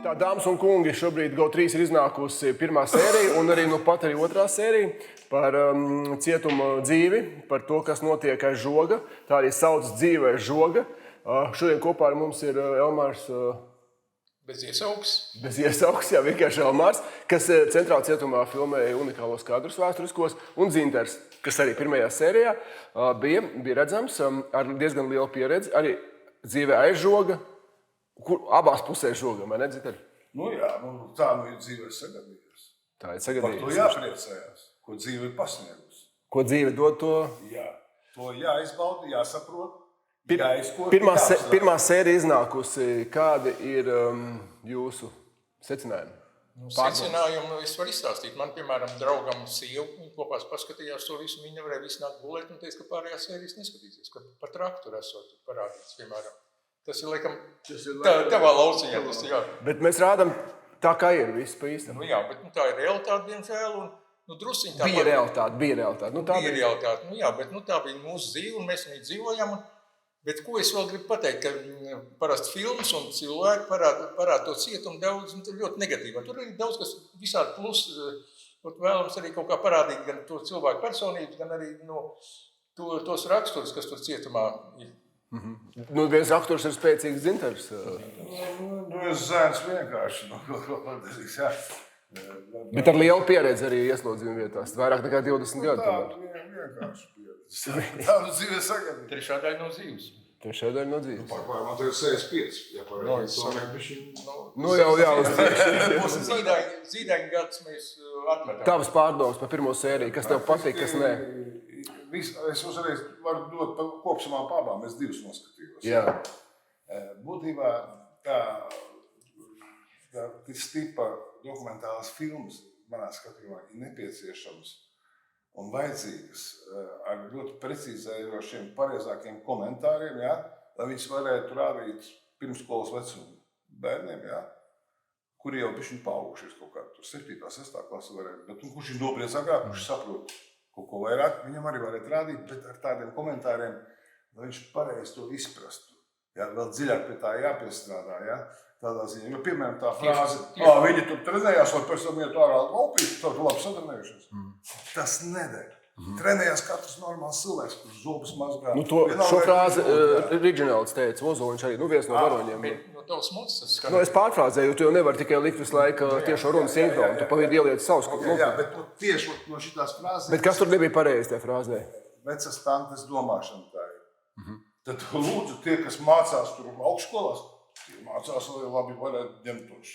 Tā, dāmas un kungi, šobrīd GO3 ir iznākusi pirmā sērija un arī nu pat arī otrā sērija par cietuma dzīvi, par to, kas notiek aiz žoga. Tā arī sauc dzīve aiz žoga. Šodien kopā ar mums ir Elmārs. Bez iesaugs. Bez iesaugs, jā, vienkārši Elmārs, kas centrāla cietumā filmēja unikālos kadrus vēsturiskos, un Dzinters, kas arī pirmajā sērijā bija redzams ar diezgan lielu pieredzi, arī dzīve aiz žoga, kur abās pusēs žogam, vai ne, Dzinteri? Nu jā, tā ir dzīve sagadījusi. Tā ir sagadījusi. Par to jāpriecājās, ko dzīve ir pasniegusi. Ko dzīve dod to? Jā, to jāizbauda, jāsaprot. Pirmā sērija iznākusi. Kādi ir jūsu secinājumi? Secinājumu es varu izstāstīt. Man, piemēram, draugam sieva kopā paskatījās to visu, viņa nevarēja visu nākt gulēt un teica, ka pārējās sērijas neskatīsies, ka par traktoru esot parādīts, piemēram. Tas ir, laikam, tavā lauciņā. Tas, jā. Bet mēs rādam tā, kā ir viss pa īstam. Nu jā, bet tā ir realitāte, diemžēl, un drusciņ tā bija realitāte. Bija realitāte, nu jā, bet tā bija mūsu dzīve, un mēs viņu dzīvojam. Bet ko es vēl gribu pateikt, ka parasti filmas un cilvēki parāda to cietumu daudz, un tur ļoti negatīvā. Tur ir daudz, kas visādi plus, vēlams arī kaut kā parādīt gan to cilvēku personības, gan arī tos raksturus, kas tur cietumā ir. Nu, viens rakturs ir spēcīgs Dzinters. Nu, es zēns vienkārši, ko padarīs, jā. Bet ar lielu pieredzi arī ieslodzījuma vietās, vairāk nekā 20 gadu. Tā vienkārši pieredzi. Tā dzīve sagadīja. Trešā daļa no dzīves. Trešā daļa no dzīves. Pārklājumā tev ir 65, ja pareizi. Nu jau uz Zīdaiņu gadus mēs atmetam. Tavas pārdomas par pirmo sēriju, kas tev patīk, kas nē? Es uzreiz varu dot par kopsumā pārbām, es divus noskatījos. Jā. Būtībā tā stipa dokumentālās filmas manā skatījumā ir nepieciešams un vajadzīgas ar ļoti precīzējošiem, pareizākiem komentāriem, jā, lai viņas varētu rādīt pirmsskolas vecumu bērniem, jā, kuri jau bišķiņ paaugušies kaut kā, tur 7. 6. klasa varētu, bet kurš ir nobriedz agrāk, kurš saprot kaut ko vairāk, viņam arī varētu rādīt, bet ar tādiem komentāriem, lai viņš pareizi to izprastu. Jā, vēl dziļāk pie tā jāpiestrādā, jā, tādā ziņā. Jo, piemēram, tā frāze, viņi tur trenējās, vai pēc tam iet ārā laupīt, tur labi satrenējušies. Tas neder. Trenējās katrs normāls cilvēks, kurš zobus mazgā. Nu, šo frāzi Riģināls teica, Ozoliņš arī, viens no varoņiem. Tavs mots tas skan. Es pārfrāzēju, jo tu jau nevari tikai likt visu laiku tiešo runu sinhronu, tu pavīdi ieliec savus. Jā, bet tieši no šitās frāzēs. Bet kas tur nebija pareizi tajā frāzē? Vecas tantes domāšana tā ir. Tad lūdzu tie, kas mācās tur augšskolās, tie mācās, lai labi varētu ņemt tos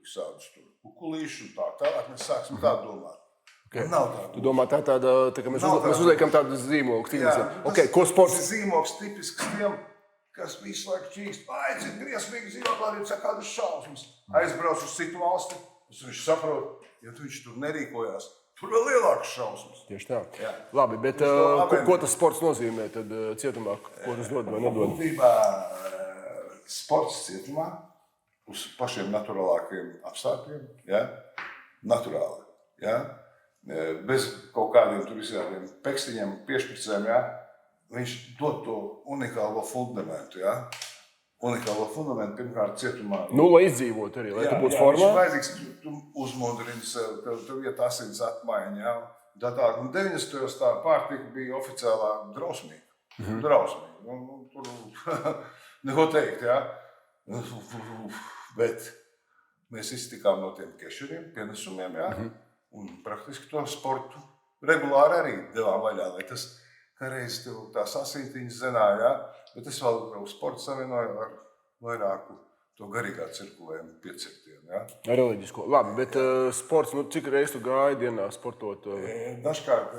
visādus tur kukulīšus un tā. Tālāk mēs sāksim tā domāt. Okay. Nav tāda. Tu domā tā ka mēs uzliekam tādu zīmogu. Ko sports? Tas ir zīmogs tipisks tiem, kas visu laiku čīkst. Cik briesmīgi dzīvoklādīt, saka kādas šausmas. Aizbrauc uz citu valsti, viņš saprot, ja viņš tur nerīkojās, tur vēl lielākas šausmas. Tieši tā. Jā. Labi, bet ko tas sports nozīmē tad cietumā? Ko tas dod vai nedod? Būtībā sports cietumā uz pašiem naturālākajiem apstākļiem, ja? Naturāli, ja? Bez kaut kādiem tur visādiem pekstiņiem, piešpricēm, ja? Viņš dod to unikālo fundamentu, ja? Unikālo fundamentu pirmkārt cietumā. Nu, lai izdzīvot arī, lai tu būtu formā. Viņš vajadzīgs, tu uzmodrini sev, tev iet asins atmaiņa, ja? Tā, 90. tā pārtika bija oficiālā drausmīga. Drausmīga. Tur neko teikt, ja? Bet mēs iztikām no tiem kešuriem, pienesumiem, ja? Un praktiski to sportu regulāri arī devām vaļā, lai tas reiz tev tās asintiņas zenāja, ja? Bet es vēl sportu savienoju ar vairāku to garīgā cirkulējumu piecirtienu, ja? Reliģisko. Labi, bet sports, cik reiz tu gāji dienā sportot? Dažkārt,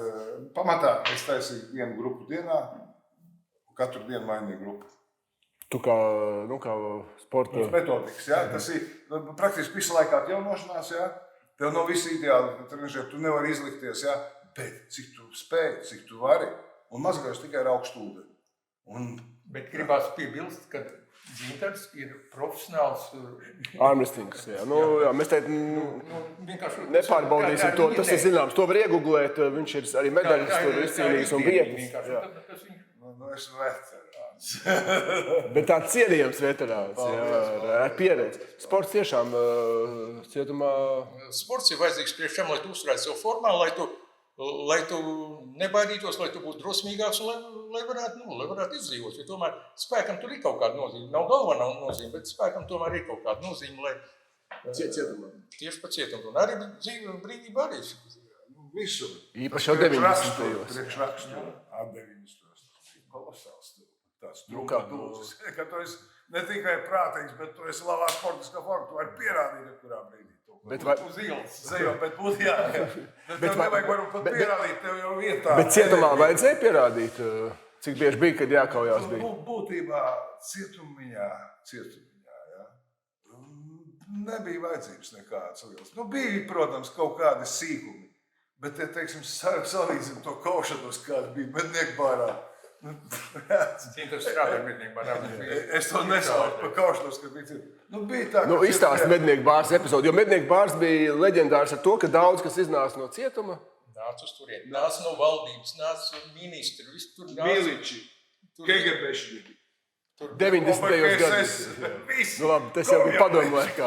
pamatā es taisīju vienu grupu dienā, katru dienu mainīju grupu. Tu kā sporta... Metodikas, ja? Tas ir praktiski visu laikā atjaunošanās, ja? Tev nav visi ideāli trenižēri, tu nevari izlikties, ja? Bet cik tu spēj, cik tu vari, un mazgājos tikai ar augstu ūdeni. Bet gribās piebilst, ka Dzinters ir profesionāls... Armrestings, jā. Jā, mēs teikt, nepārbaudīsim to, tas ir zināms. To var iegooglēt, viņš ir arī medaļas tur izcīnījis un vietas. Es veterāns. Bet tāds cienījams veterāns, ar pieredzi. Sports tiešām cietumā... Sports ir vajadzīgs priekš tam, lai tu uzturētu savu formā, lai tu nebaidītos, lai tu būtu drosmīgāks un lai varētu izdzīvot. Jo tomēr spēkam tur ir kaut kāda nozīme. Nav galvenā nozīme, bet spēkam tomēr ir kaut kāda nozīme, lai... Cietumā. Tieši pa cietumu. Un arī dzīve un brīvība arī. Visur. Īpaši jau 90. Priekšraksturu. 90. Kolosāls. Tas trūkums, ka tu esi ne tikai prātīgs, bet tu esi labā sportiskā formā. Tu vari pierādīt, kurā brīdī. Uz ielas zejo, bet būtu jā. Tev nevajag varbūt pat pierādīt, tev jau vietā. Bet cietumā vajadzēja pierādīt, cik bieži bija, kad jākaujās bija? Būtībā cietumiņā, jā, nebija vajadzības nekādas lielas. Bija, protams, kaut kādi sīkumi, bet, teiksim, salīdzina to kaušanos, kāda bija mednieku bārā. Es to nesauktu par kaušanos, ka bija cita. Bija tā, ka... Izstāst mednieku bārs epizodi, jo mednieku bārs bija leģendārs ar to, ka daudz, kas iznāca no cietuma. Nāc uz turien, nāc no valdības, nāc ministri, viss tur nāc. Miliči, KGBšņiki. 90. gados. Labi, tas jau bija padomu laikā.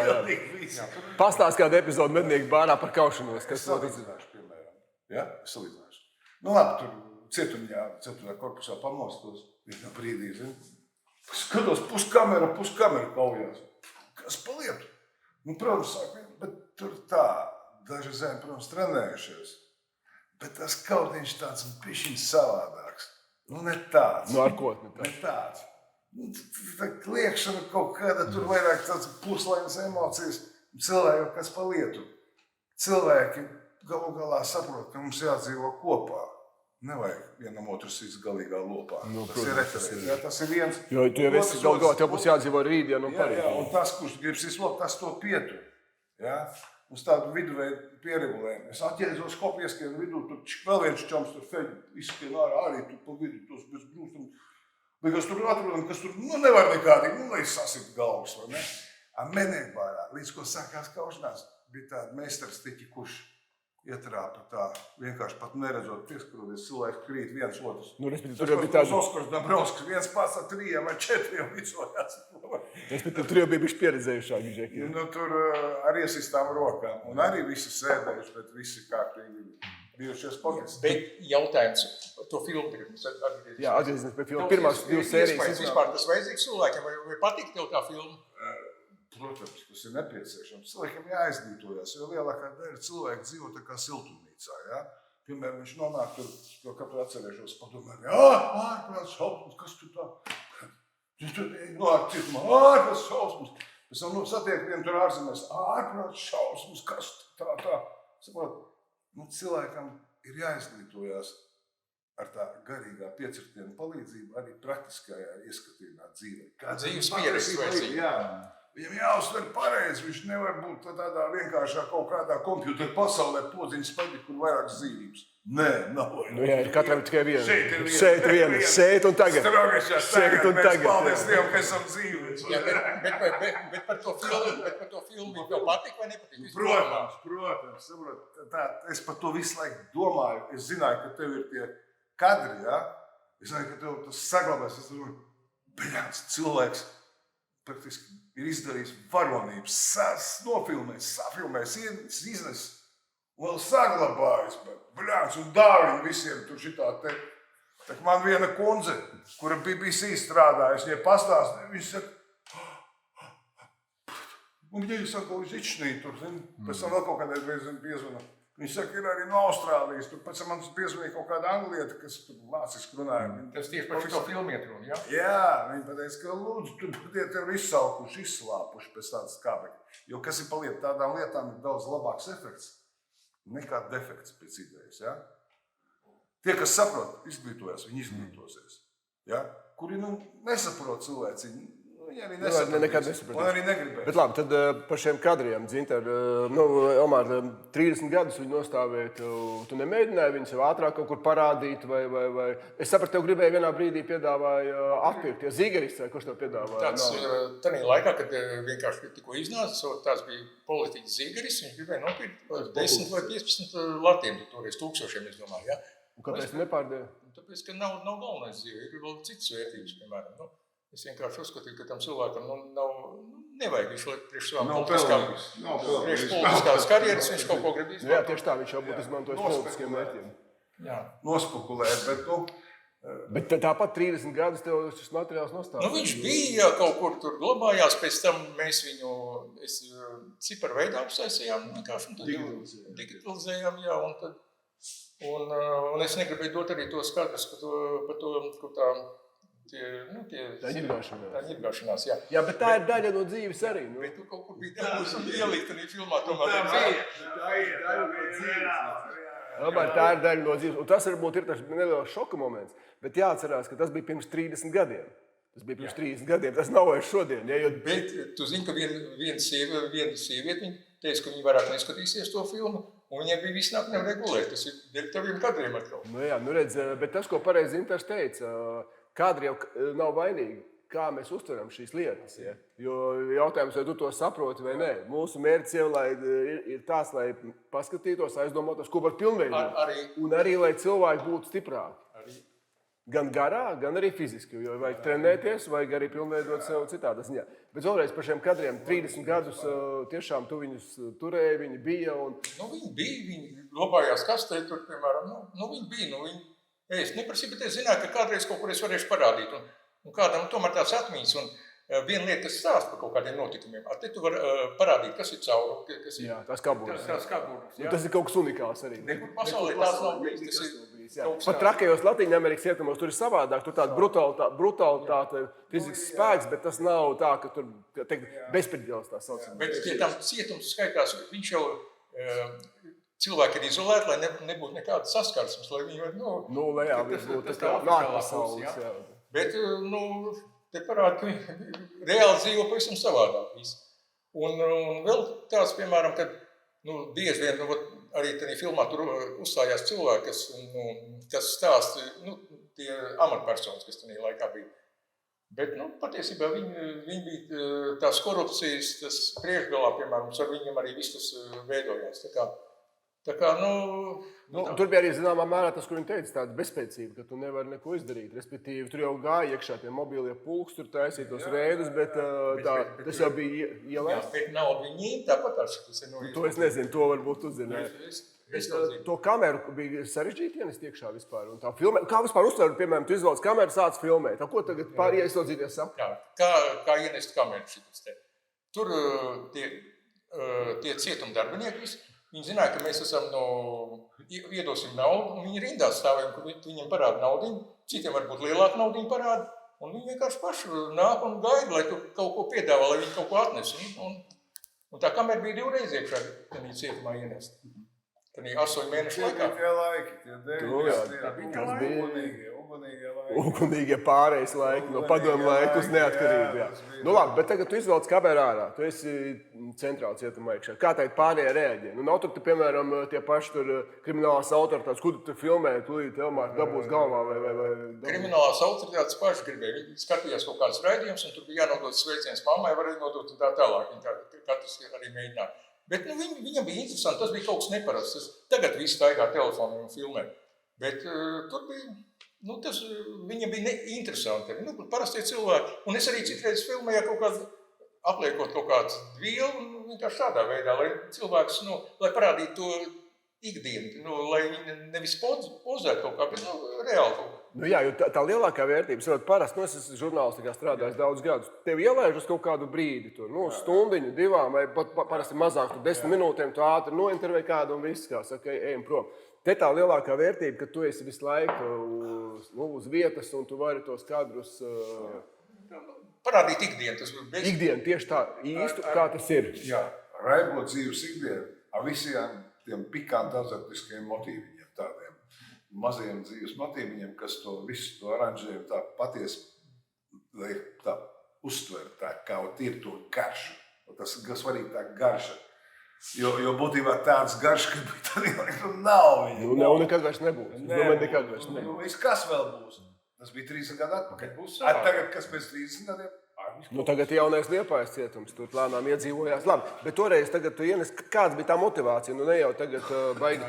Pastāst kādu epizodu mednieku bārā par kaušanos. Es salīdzināšu, piemēram. Ja? Es salīdzināšu. Labi, tur cietumā, 4. korpusā pamostos, vienā brīdī, skatos puskamera kaujās. Kas pa lietu? Protams, saka, bet tur tā, daži zemi, protams, trenējušies, bet tas kautiņš tāds bišķiņ savādāks. Ne tāds. Ar ko? Ne tāds. Tā kliekšana kaut kāda, tur vairāk tāds puslainas emocijas. Cilvēki, kas pa lietu. Cilvēki galu galā saprot, ka mums jādzīvo kopā. Nevajag vienam otru sīst galīgā lopā. Tas ir referents. Tas ir viens. Jo tu jau esi galu galā, tev būs jādzīvo rītdienu un parīt. Jā, un tas, kurš grib sīst lopu, tas to pietur. Uz tādu viduvēju pieregulējumu. Es atķēzos kopieskienu vidū, tur vēl viens čoms tur feļi izskien ārā, arī tur pa vidu tos bez grūstam. Beigās tur atrodam, kas tur, nevar nekādīgi, lai sasikt galvas, vai ne? Mednieku bārā, līdz ko sākās kaušanās, bija tāda meistarstiķi, kurš ietrāpa tā, vienkārši pat neredzot, pieskaroties, cilvēki krīt viens otrs. Tur jau bija tāda... Oskars Dabrovskis, viens pats ar 3 vai 4 vicojās. Tur jau bija bišķi pieredzējušāki džeki. Tur ar iesistām rokām. Un arī visi sēdējuši, bet visi kārtīgi bijušies sportisti. Bet jautājums par to filmu tagad mums atgriezīsies. Jā, atgriezīsies pie filmu. Pirmās 2 sērijas. Vispār tas vajadzīgs cilvēkiem, vai patīk tev tā filma? Protams, tas ir nepieciešams. Cilvēkiem jāizglītojas, jo lielākā daļa cilvēku dzīvo tā kā siltumnīcā. Ja? Piemēram, viņš nonāk tur, jo katru atcerēšos padomāju, ārprāts šausmas, kas tu tā? Nonāk cietumā, ārprāts šausmas. Pēc tam satiek vienu tur ārzemēs, ārprāts šausmas, kas tā? Saprot, cilvēkam ir jāizglītojas ar tā garīgā piecirtienu palīdzību arī praktiskajā ieskatījumā dzīvē. Dzīves pieredze vajadzīga. Viņam jāuztver pareizi, viņš nevar būt tādā vienkāršā kaut kādā kompjūtera pasaulē podziņas paģi, kur vairākas dzīvības. Nē, nav. Jā, ir katram tikai viena. Šeit ir viena. Šeit un tagad. Strogaišās tagad. Mēs paldies Dievam, ka esam dzīvi. Bet par to filmu tev patīk vai nepatīk? Protams. Es par to visu laiku domāju. Es zināju, ka tev ir tie kadri, ja? Es zināju, ka tev tas saglabās. Es domāju, bļāns, cilvēks praktiski ir izdarījis varonības, nofilmējis, safilmējis, iznes un vēl saglabājis, bļāns, un dāvina visiem tur šitā te. Tā man viena kundze, kura BBC strādājas, viņai pastāstīja, viņa saka, un viņa saka, līdz ičnī tur, pēc tam vēl kaut kādreiz reizēm piezvana. Viņa saka, ir arī no Austrālijas, tur pēc tam man piezvanīja kaut kāda anglieta, kas tur vāciski runāja. Tas tieši par šo filmu iet runa, jā? Jā, viņa pateica, ka lūdzu, tur tev ir izsaukuši, izslāpuši pēc tādas kāpekļa. Jo kas ir paliet tādām lietām, ir daudz labāks efekts nekā defekts pēc idejas, jā? Tie, kas saprot, izglītojas, viņi izglītosies, jā? Kuri, nesaprot cilvēciņi, viņi arī nesaprot, un arī negribēs. Bet labi, tad par šiem kadriem, Dzinter, Omar, 30 gadus viņi nostāvēja, tu nemēģināji viņus jau ātrāk kaut kur parādīt, vai... Es sapratu, tev gribēja vienā brīdī piedāvāja atpirkt, ja Zīgeris, vai kurš tev piedāvāja? Tādā laikā, kad vienkārši tikko iznāca, tās bija politiķis Zīgeris, viņš gribēja nopirkt 10 vai 15 latiem, toreiz 1000, es domāju, ja? Un kāpēc tu nepārdēji? Tāpēc, ka nauda nav galvenais dzīve, ir vēl citas vērtības, piemēram. Nu, es vienkārši uzskatīju, ka tam cilvēkam nevajag viņš priekš savām politiskās karjeras, viņš kaut ko grib izmantot. Jā, tieši tā, viņš jau būtu izmantojis politiskiem mērķiem. Nospekulēt, bet Bet tāpat 30 gadus tev šis materiāls nostājās. Viņš bija kaut kur tur glabājās, pēc tam mēs viņu ciparu veidā apsaisījām, vienkārši digitalizējām, jā, un es negribēju dot arī to skatus par to, kur tā ņirgāšanās, jā. Jā, bet tā ir daļa no dzīves arī. Bet tu kaut kur bija dabūs un ielikt un filmā tomēr. Tā ir daļa no dzīves. Un tas varbūt ir tas neliels šoka moments. Bet jāatcerās, ka tas bija pirms 30 gadiem. Tas nav vairs šodien. Ja, Bet tu zini, ka viena sieviete teica, ka viņa vairāk neskatīsies to filmu, un viņai bija viss nevarēja gulēt. Tas ir dēļ taviem kadriem atkal. Jā, redz, bet tas, ko pareizi Inters teica, kadri jau nav vainīgi, kā mēs uztveram šīs lietas. Ja? Jo jautājums, vai tu to saproti vai nē. Mūsu mērķis jau ir tās, lai paskatītos, aizdomātos, ko var pilnveidot. Un arī, lai cilvēki būtu stiprāki. Gan garā, gan arī fiziski. Jo vajag trenēties, vajag arī pilnveidot sev citādā ziņā. Bet vēlreiz par šiem kadriem 30 gadus tiešām tu viņus turēji, viņi bija. Viņi bija, viņi glabājās kastē tur, piemēram. Viņi bija, es neprasīju, bet es zināju, ka kādreiz kaut kur es varēšu parādīt. Un kādam tomēr tās atmiņas. Un viena lieta, kas stāsta par kaut kādiem notikumiem. Te tu vari parādīt, kas ir cauri. Jā, tās kaburas. Tas ir kaut kas unikāls arī. Nekur pasaulē tās nav bijis. Pat trakajos Latīņamerikas cietumos tur ir savādāk. Tur tāda brutalitāte, fizikas spēks, bet tas nav tā, ka tur bezpredielas tā saucamā. Bet pie tam cietums skaitās, viņš jau cilvēki ir izolēti, lai nebūtu nekāda saskarsmes, lai viņi var, viņš būtu tas kā nākpasaules. Bet, te parāda, ka reāli dzīvo pavisam savādāk. Un vēl tāds, piemēram, kad bieži vien arī tajā filmā tur uzstājās cilvēki, kas stāsta, tie amatpersonas, kas tajā laikā bija. Bet, patiesībā viņi bija tās korupcijas, tas priekšgalā, piemēram, ar viņiem arī viss tas veidojās. Tur bija arī zināmā mērā tas, ko viņi teica, tāda bezspēcība, ka tu nevari neko izdarīt. Respektīvi, tur jau gāja iekšā tie mobilie pulks, tur taisīja tos reidus, bet tas jau bija ielēsts. Jā, bet naudu viņi ņēma tāpat ar šo. To es nezinu, to varbūt uzzināju. To kameru bija sarežģīti ienest iekšā vispār. Un tā filmē, kā vispār uztver, piemēram, tu izvelc kameru, sāc filmēt. Ko tagad ieslodzīties saka? Kā ienest kameru šitas te. Tur tie cietuma darbinieki, viņi zināja, ka mēs esam iedosim naudu, un viņi rindā stāvēm, ka viņiem parāda naudiņu, citiem varbūt lielāku naudiņu parāda, un viņi vienkārši paši nāk un gaida, lai tu kaut ko piedāvā, lai viņi kaut ko atnes. Un tā kamera bija 2 reizes iekšā, kad viņi cietumā ienest. Tad 8 mēnešu laikā. Tie laiki, tie bija ugunīgie pārējais laiki, no padomu laiku uz neatkarību. Labi, bet tagad tu izvelc kameru ārā, tu esi centrāli cietumā iekšā. Kā tagad pārējie reaģē? Nav tur, piemēram, tie paši tur kriminālās autoritātes, kur tu filmē, tūlīt Elmārs dabūs galvā vai... Kriminālās autoritātes paši gribēja. Viņi skatījās kaut kādas raidījumus, un tur bija jānodot sveiciens mammai, varēja nodot un tā tālāk. Viņi katrs arī mēģināja. Bet viņam bija interesanti, tas bija kaut kas neparasts. Tagad viss staigā telefonu un filmē. Bet tur bija, tas viņam bija interesanti. Parastie cilvēki. Un es arī citreiz filmēju kaut kādu, apliekot kaut kādu vielu, un vienkārši tādā veidā, lai cilvēks, lai parādītu to ikdienu, lai viņi nevis pozētu kaut kā, bet reāli kaut kā. Jā, jo tā lielākā vērtība, parasti, es esmu žurnālistikā strādājis daudz gadus, tevi ielaiž uz kaut kādu brīdi, stundiņu, 2, vai pat parasti mazāk, 10 minūtēm, tu ātri nointervēji kādu un viss, kā saka, ejam prom. Te tā lielākā vērtība, ka tu esi visu laiku uz vietas un tu vari tos kadrus... Parādīt ikdienu. Tas bija ikdienu, tieši tā, īstu, kā tas ir. Jā, raibot dzīves ikdienu ar visiem tiem pikantāzatiskiem motīviņiem, tādiem maziem dzīves motīviņiem, kas to visu to aranžē tā patiesi, lai tā uztver tā, kā ir to garšu. Tas ir svarīgi tā garša. Jo būtībā tāds garš, ka tā nav viņa. Nekad vairs nebūs. Es domāju, nekad vairs nebūs. Kas vēl būs? Tas bija 30 gadu atpakaļ. Tagad, kas pēc 30 gadiem? Tagad jaunais Liepājas cietums, tur plānām iedzīvojās. Labi, bet toreiz tagad tu ienes, kāds bija tā motivācija? Ne jau tagad baigi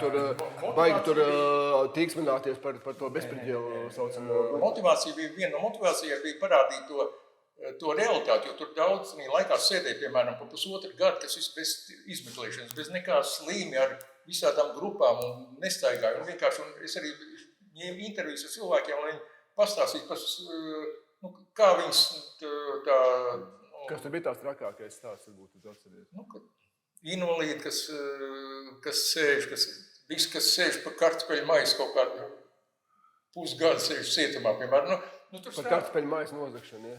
tur tīksmināties par to bezpriģēlu saucamo. Viena no motivācijām bija parādīt to realitāti, jo tur daudz laikā sēdēja, piemēram, pa pusotru gadu, kas viss bez izmeklēšanas, bez nekā slīmi ar visādām grupām un nestaigāju. Un vienkārši es arī ņēmu intervijas ar cilvēkiem, lai viņi pastāstītu, kā viņas tā... Kas tur bija tās trakākais stāsts, varbūt tu atceries? Invalīdi, kas sēž pa kartupeļu maisu kaut kādu pusgadu sēž cietumā, piemēram. Par kartupeļu maisu nozagšanu, ja?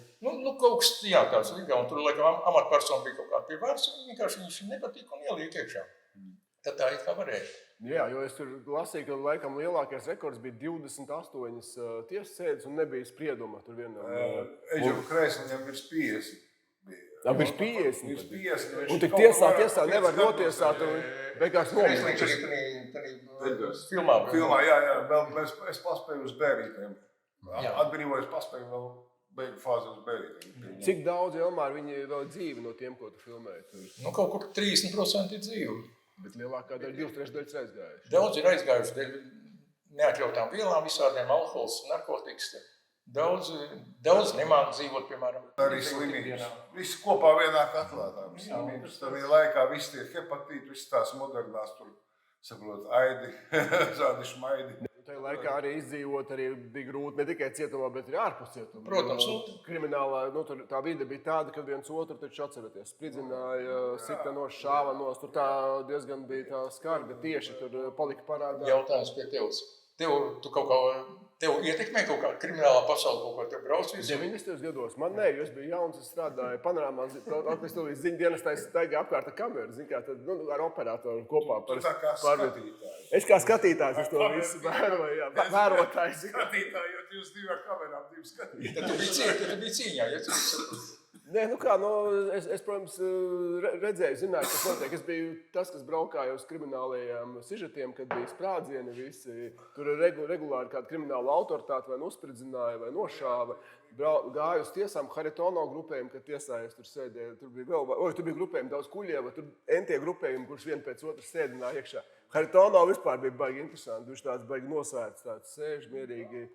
Kaut kas, jā, tāds līgā, un tur, laikam, amatpersona bija kaut kāda pie varas, un vienkārši viņš nepatīk un ieliek iekšā. Tad tā it kā varēja. Jā, jo es tur lasīju, ka laikam lielākais rekords bija 28 tiesas sēdes un nebija sprieduma tur vienam. Eģeru Kreisliņam virs 50. Virs 50? Virs 50. Un tik tiesā nevar notiesāt un vienkārši Kreisliņš arī filmā. Filmā, jā, vēl es paspēju uz bērītēm. Atbrīvoju, es paspēju vēl beigu fāzi uz bērītēm. Cik daudz, Elmār, viņi vēl dzīvi no tiem, ko tu filmēji? Kaut kur 30% ir dzīvi. Bet lielākā daļa 2/3 aizgājuši. Daudz ir aizgājuši dēļ neatļautām vielām, visādiem alkohols, narkotikas. Daudz nemāk dzīvot, piemēram. Arī slimības. Visi kopā vienā katlā tām slimības. Tad laikā visi tie hepatīti, visi tās modernās tur, saprot, aidi, zādi šmaidi. Tajā laikā arī izdzīvot arī bija grūti ne tikai cietumā, bet arī ārpus cietuma. Protams. Kriminālā, tā vide bija tāda, ka viens otru taču atceraties. Spridzināja, sita nos, šāva nos. Tur tā diezgan bija tā skarga tieši, tur palika parādā. Jautājums pie tevs. Tev ietekmē kaut kāda kriminālā pasaule, kaut kā tev brauc visu? 90. gados. Man nē, jo es biju jauns, es strādāju Panorāmā, atvestoties ziņu dienestā, es staigāju apkārt ar kameru, tad ar operatoru kopā. Tu tā kā skatītājs. Es kā skatītājs uz to visu vēroju, jā, vērotājs. Skatītāji, jo jūs divi ar kamerām, divi skatītāji. Tad tu biji cīņā, ja? Nē, es, protams, redzēju, zināju, kas notiek. Es biju tas, kas braukāja uz kriminālajiem sižetiem, kad bija sprādzieni visi. Tur regulāri kāda krimināla autoritāte vai uzspridzināja vai nošāva. Gāju uz tiesām Haritono grupējumi, kad tiesājies tur sēdēja. Tur bija grupējumi daudz kuļieva, tur entie grupējumi, kurš vien pēc otras sēdināja iekšā. Haritono vispār bija baigi interesanti. Viņš tāds baigi nosvērts, tāds sēž mierīgi.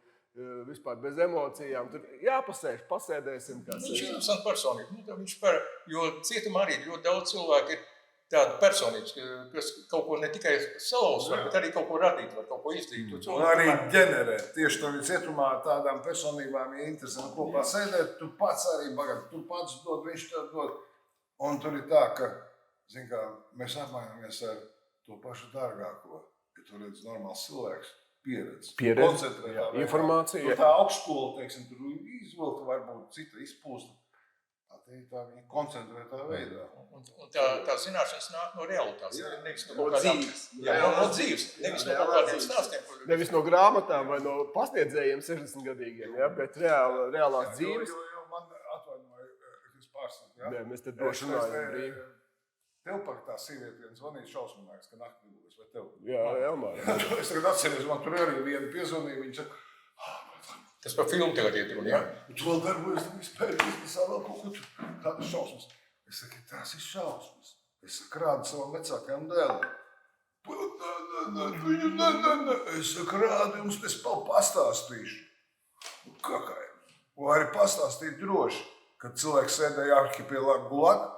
Vispār bez emocijām. Tur jāpasēž, pasēdēsim. Viņš ir interesants personība. Jo cietumā arī ļoti daudz cilvēku ir tāda personība, kas kaut ko ne tikai salauz, bet arī kaut ko radīt, var kaut ko izdarīt. Un arī ģenerēt. Tieši to cietumā tādām personībām ir interesanti kopā sēdēt. Tu pats arī bagāt, tu pats dod, viņš tev dod. Un tur ir tā, ka, zin kā, mēs apmainamies ar to pašu dārgāko, ja tu redz normāls cilvēks. Pieredze, informācija. Tā augstskola, teiksim, tur izvilta, varbūt cita izpūsta. Tā viņa koncentrētā veidā. Un tā zināšanas nāk no realitātes. Nevis no dzīves. No dzīves. Nevis no kādiem stāstiem. Nevis no grāmatām vai no pasniedzējiem 60-gadīgiem, ja, bet reālās dzīves. Jo man atvainoja, es pārstāvu. Ja? Nē, mēs te droši runājam brīvi. Tev par tā sievieti vien zvanīja šausmināks, ka naktī būs, vai tev? Jā, Elmār. Es tagad atceros, man tur arī viena piezvanīja, viņš saka, tas par filmu tagad iet runa, jā? Tu vēl darbojas, tu vispēr biznesā vēl kaut ko tur, kādas šausmas. Es saku, tās ir šausmas. Es saku, rādu savam vecākajam dēlam. Es saku, rādu jums, es pastāstīšu. Kakai. Un arī pastāstīt droši, kad cilvēks sēdēja arhipelāgu Gulag,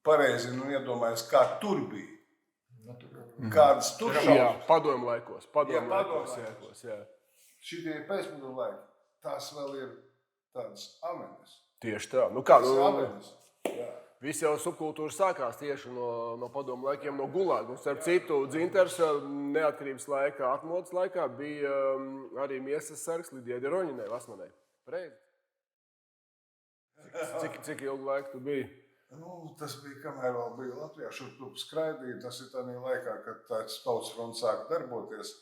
pareizi iedomājas, kā tur bija. Kādas tur šausmas. Jā, padomu laikos. Jā. Šitie ir pēcpadomu laiki. Tās vēl ir tādas amenes. Tieši tā. Visi jau subkultūra sākās tieši no padomu laikiem, no Gulaga. Un starp citu, Dzintars neatkarības laikā, atmodas laikā bija arī miesas sargs Lidijai Deroņinai, Vasmanai. Pareizi? Cik ilgu laiku tu biji? Tas bija, kamēr vēl bija Latvijā, šurp skraidīja. Tas ir tādā laikā, kad tāds tautas fronts sāka darboties.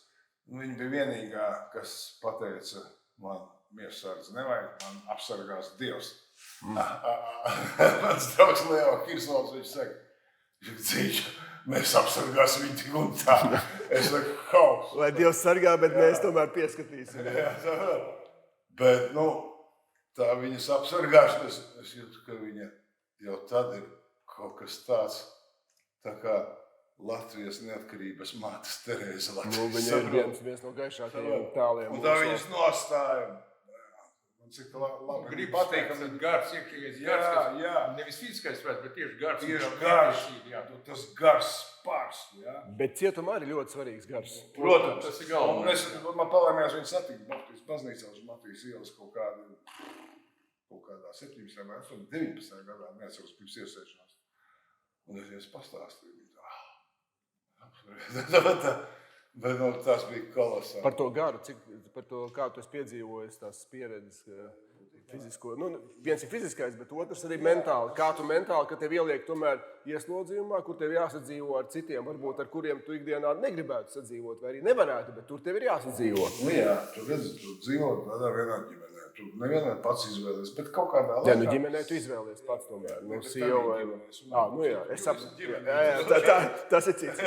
Viņa bija vienīgā, kas pateica man miesardzi nevajag, man apsargās Dievs. Mans draugs Leo Kirslovs, viņš saka, mēs apsargāsim viņu tik un tā. Es saku, haus. Lai Dievs sargā, bet mēs tomēr pieskatīsim. Bet, tā viņas apsargāšana, es jūtu, ka viņa jau tad ir kaut kas tāds, tā kā Latvijas neatkarības mātes Terēza Latvijas. Viņa ir viens no gaišākajiem tāliem. Un tā viņas nostāja. Cik labi Gribu pateikt, ka gars, iekļies gars, kas nevis fiziskais vērts, bet tieši gars. Tieši gars, tas gars spars. Bet cietumā arī ļoti svarīgs gars. Protams, tas ir galvenais. Man palēmējās viņu satikt Baptijas baznīcā uz Matijas ielas kaut kādā 17. vai 19. gadā, neatceros pirms iesēšanās. Un es pastāstīju viņu. Bet tas bija kolosāli. Par to garu, par to, kā tu esi piedzīvojis tās pieredzes fizisko. Viens ir fiziskais, bet otrs arī mentāli. Kā tu mentāli, ka tev ieliek tomēr ieslodzījumā, kur tev jāsadzīvo ar citiem, varbūt ar kuriem tu ikdienā negribētu sadzīvot, vai arī nevarētu, bet tur tev ir jāsadzīvo. Jā, tu redzi, tu dzīvo tādā vienā ģimenē. Tu nevienmēr pats izvēlies, bet kaut kādā laikā... Jā, ģimenē tu izvēlies pats tomēr. Es saprotu. Tas ir cits.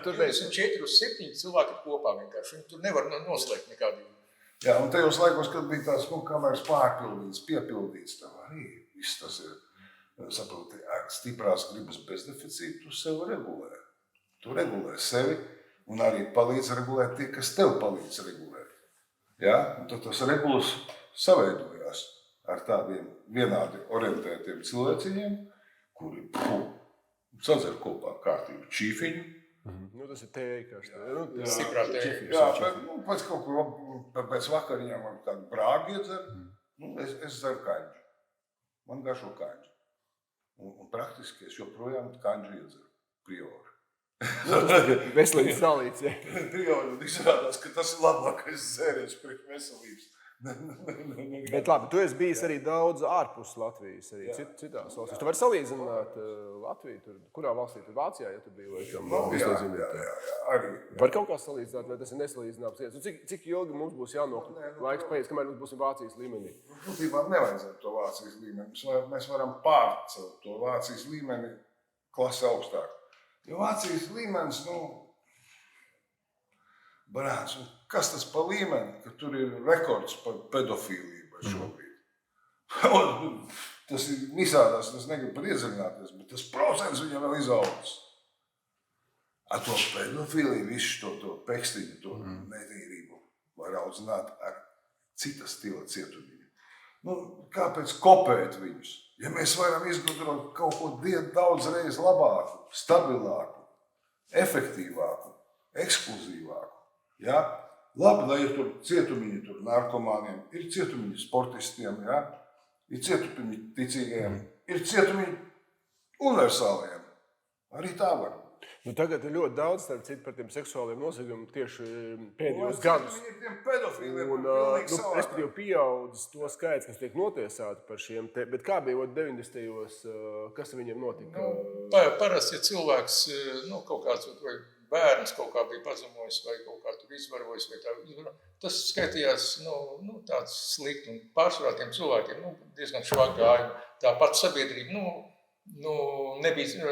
24 uz 7 cilvēki ir kopā vienkārši. Viņi tur nevar noslēgt nekādiem. Jā, un tajos laikos, kad bija tās kameras pārpildītas, piepildītas, tev arī viss tas ir, saproti, stiprās gribas bezdeficīti, tu sev regulē. Tu regulē sevi un arī palīdz regulēt tie, kas tev palīdz regulēt. Jā, un tad tas regulas saveidojās ar tādiem vienādi orientētiem cilvēciņiem, kuri sadzer kopā kārtību čīfiņu. Tas ir tējas. Stiprā tēja. Jā, bet pēc kaut ko, pēc vakariņām man tādu brāgu iedzer, es dzeru kaņģu. Man garšo kaņģu. Un praktiski es joprojām kaņģu iedzeru priori. Veselības salīdz, jā. Priori, un izrādās, ka tas ir labākais dzēriens priekš veselības. Bet labi, tu esi bijis arī daudz ārpus Latvijas, arī citās valstīs. Tu vari salīdzināt Latviju, tur, kurā valstī tur Vācijā, ja tu biji laikam? Jā, arī. Var kaut kā salīdzināt, vai tas ir nesalīdzināms lietas? Cik ilgi mums būs laiks paiet, kamēr mums būsim Vācijas līmenī? Būtībā nevajadzētu to Vācijas līmeni. Mēs varam pārcelt to Vācijas līmeni klasi augstāk. Jo Vācijas līmenis, Brāns, kas tas pa līmeni, ka tur ir rekords par pedofīliju šobrīd? Tas ir visādās, tas negribu pat iedziļināties, bet tas procents viņam vēl izaugs. Ar to pedofīliju, visu to pekstiņu, to netīrību var audzināt ar cita stila cietumiņu. Kāpēc kopēt viņus? Ja mēs varam izgudrot kaut ko daudz reiz labāku, stabilāku, efektīvāku, ekskluzīvāku. Ja? Labi, lai ir tur cietumiņi tur narkomāniem, ir cietumiņi sportistiem, ja? Ir cietumiņi ticīgajiem, ir cietumiņi universālajiem. Arī tā var. Tagad ir ļoti daudz par tiem seksuāliem noziegumiem tieši pēdējos gadus. Viņi ir tiem pedofīliem, respektīvi pieaudzis to skaits, kas tiek notiesāti par šiem te, bet kā bija 90. Kas viņiem notika? Parasti, ja cilvēks, kaut kāds vai bērns kaut kā bija pazemojis vai kaut kā tur izvarojis, vai tā, tas skaitījās tāds slikti. Un pārsvarā tiem cilvēkiem diezgan švaki gāja. Tā pati sabiedrība nebija,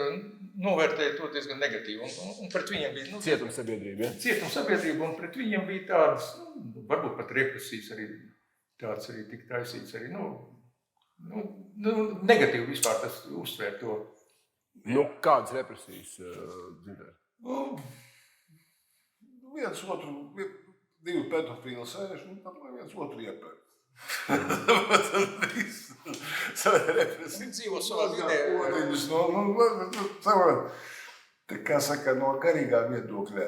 novērtēja to diezgan negatīvi. Un pret viņiem bija... Cietumsabiedrība, ja? Cietumsabiedrība, un pret viņiem bija tādas, varbūt pat represijas arī, tāds arī tik taisīts arī, negatīvi vispār tas uztvēr to. Kādas represijas dzirdēt? Viens otru, divi pedofīli sēž, tad viens otru iepēr. Viņi dzīvo savā vidē. Kā saka, no garīgā viedokļa,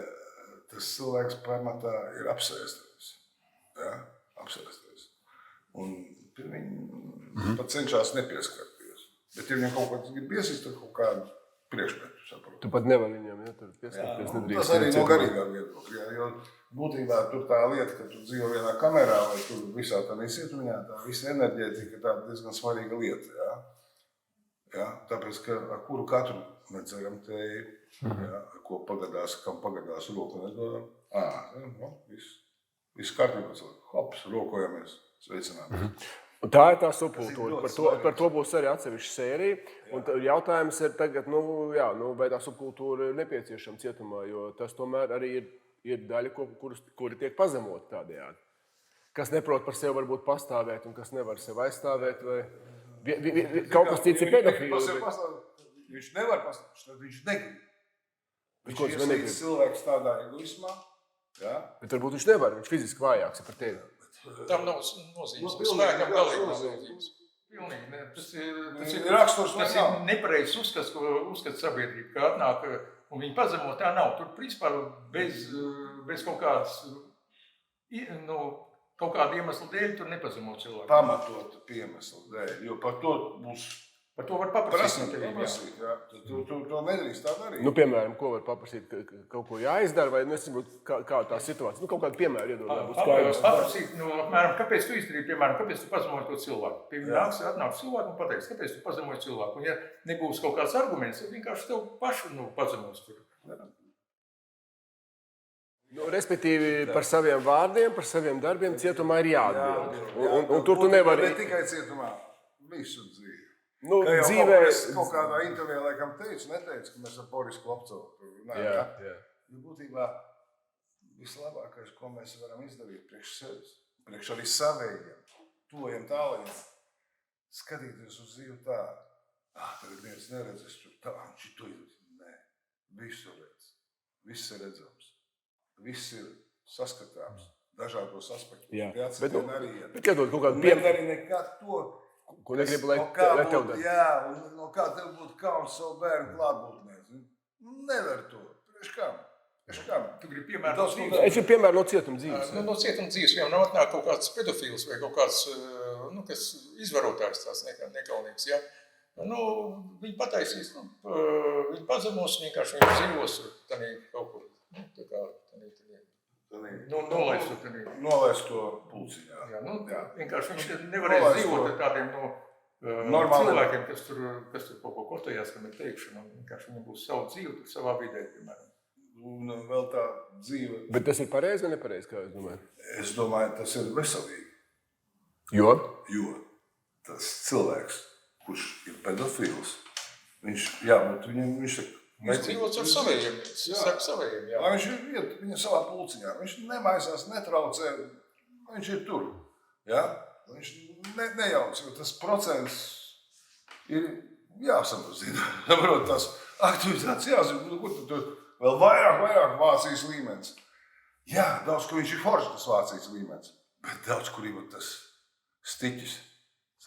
tas cilvēks pamatā ir apsēstais. Ja? Apsēstais. Un viņi pat cenšas nepieskarties. Bet ja viņam kaut kāds grib iesist, tad kaut kādu priekšmetu. Tu pat nevar viņam, ja tur pieskarties nedrīkst. Tas arī no garīgā viedokļa, jo būtībā tur tā lieta, ka tu dzīvo vienā kamerā vai tur visā tādā cietumiņā, tā visa enerģētika tā diezgan svarīga lieta. Ja? Tāpēc, ka ar kuru katru nedzeram tēju, ar ko pagadās, kam pagadās roku nedodam. Viss kārtībā cilvēku. Hops, rokojamies, sveicinām. Un tā ir tā subkultūra. Par to būs arī atsevišķa sērija. Un jautājums ir tagad, vai tā subkultūra ir nepieciešama cietumā, jo tas tomēr arī ir daļa, kuri tiek pazemoti tādējādi. kas neprot par sevi varbūt pastāvēt un kas nevar sevi aizstāvēt, vai kaut kas cits ir pedofīls. Viņš nevar pastāvēt, tad viņš negrib. Viņš Ko tas negrib? cilvēks tādā egoismā. Ja? Bet varbūt viņš nevar, viņš fiziski vājāks par tevi. Tam nav nozīmes. Spēkam galīgi nav nozīmes. Pilnīgi ne. Tas ir raksturs, tas ir nepareizs uzskats, ko uzskata sabiedrība, ka atnāk un viņi pazemo, tā nav. Tur principā bez kaut kādas, kaut kāda iemesla dēļ tur nepazemo cilvēku. Pamatot iemeslu dēļ, jo par to būs Par to var paprasīt. To nedrīkst tā darīt. Piemēram, ko var paprasīt, kaut ko jāizdara, vai nezinu, kā tā situācija. Kaut kādu piemēru iedod. Paprasīt, apmēram, kāpēc tu izdarīji, piemēram, kāpēc tu pazemoji to cilvēku. Piemēram, atnāk cilvēku un pateiks, kāpēc tu pazemoji cilvēku. Un ja nebūs kaut kāds arguments, tad vienkārši tev pašu pazemos tur. Respektīvi, par saviem vārdiem, par saviem darbiem cietumā ir jāatbild. Un tur tu nevari... Ne tikai cietumā, visu dzīvi. Dzīvē... Es kaut kādā intervijā laikam neteicu, ka mēs ar Boris Klopcovu runājam. Būtībā vislabākais, ko mēs varam izdarīt priekš sevis, priekš arī savējiem, tojiem tālajiem, skatīties uz dzīvi tā, tagad viens neredz, es tur tā, viņš to izdarīt. Nē, visu redz, viss ir redzams, viss ir saskatāms, dažādos aspektos. Bet iedod kaut kādu piemēru. Nedari nekad to, ko negribu, lai tev dara. Jā, un no kā tev būtu kauns savu bērnu klātbūtnē. Nevar to. Priekš kam? Tu gribi piemēru no dzīves. Es gribu piemēru no cietuma dzīves. No cietuma dzīves. Viņam nav atnāk kaut kāds pedofils vai kaut kāds, kas izvarotājs tās nekaunīgs. Ja? Viņi pataisīs, viņi pazemos, vienkārši viņi dzīvos tanī kaut kur. Tā kā Nolaist to pulciņā. Vienkārši viņš nevarēs dzīvot ar tādiem cilvēkiem, kas tur kaut ko kotējās, kam ir teikšana. Vienkārši viņam būs savu dzīvi, tur savā vidē, piemēram. Un vēl tā dzīve... Bet tas ir pareizi vai nepareizi, kā es domāju? Es domāju, tas ir veselīgi. Jo tas cilvēks, kurš ir pedofils, viņš jābūt viņam, viņš Viņš dzīvots ar savējiem, jā. Viņš ir viņa savā pulciņā, viņš nemaisās, netraucē, viņš ir tur, ja? Viņš nejauc, jo tas procents ir jāsamazina. Tas aktivitātes jāzina, kur tu vēl vairāk Vācijas līmenis. Jā, daudz, kur viņš ir forši tas Vācijas līmenis, bet daudz, kur ir tas stiķis,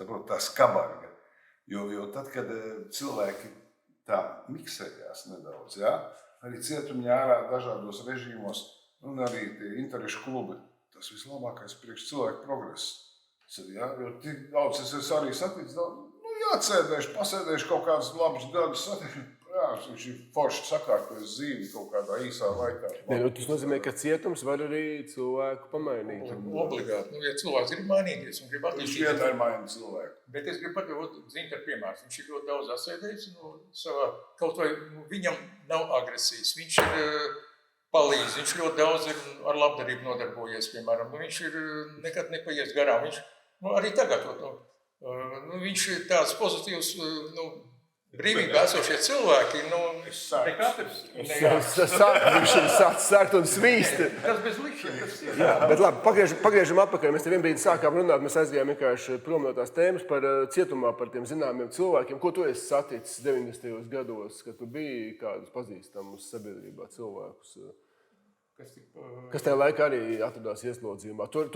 tā skabarga. Jo tad, kad cilvēki tā miksējās nedaudz, ja? Arī cietumņā ārā dažādos režīmos, un arī tie interešu klubi, tas vislabākais priekš cilvēku progress. Ja? Jo tik daudz, es arī saticu daudz, jāatsēdēšu, pasēdēšu kaut kādus labus gadus, viņš ir forši sakārtojis dzīvi kaut kādā īsā laikā. Tas nozīmē, ka cietums var arī cilvēku pamainīt. Obligāti. Ja cilvēks grib mainīties un grib attīstīt. Viņš vienmēr maina cilvēku. Bet es gribu pat zināt ar piemērs. Viņš ir ļoti daudz asēdējis. Kaut vai viņam nav agresijas. Viņš ir palīdz. Viņš ļoti daudz ir ar labdarību nodarbojies, piemēram. Viņš ir nekad nepaies garām. Viņš arī tagad. Viņš ir tāds pozitīvs, brīvībā esošie cilvēki, viņš ir sākt un svīst. Tas bez likšiem. Jā, bet labi, pagriežam atpakaļ. Mēs te vien brīdi sākām runāt, mēs aizgājām vienkārši prom no tās tēmas par cietumā, par tiem zināmiem cilvēkiem. Ko tu esi saticis 90. gados, kad tu biji kādus pazīstamus sabiedrībā cilvēkus? Kas tajā laikā arī atradās ieslodzījumā. Tur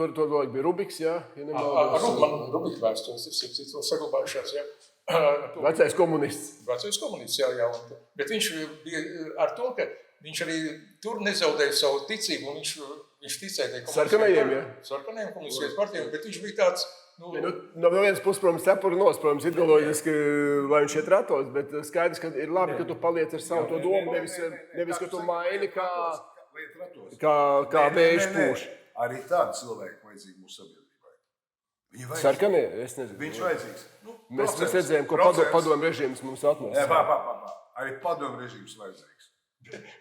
bija Rubiks, jā? Rubiks vēstures ir cits vēl saglabājušās, jā. Vecais komunists. Vecais komunists, jā. Bet viņš bija ar to, ka viņš arī tur nezaudēja savu ticību, un viņš ticēja sarkanajiem, jā? Sarkanajiem komunistiskajiem partijiem, bet viņš bija tāds... No vienas puses, protams, cepura nos, protams, ideoloģiski, lai viņš iet ratos, bet skaidrs, ka ir labi, ka tu paliec ar savu to domu, nevis ka tu maini kā vējš pūš. Arī tādi cilvēki vajadzīgi mūsu sabiedrībai. Sarkanie? Es nezinu. Viņš vajadzīgs. Mēs redzējām, ko padomu režīms mums atnesa. Arī padomu režīms vajadzīgs.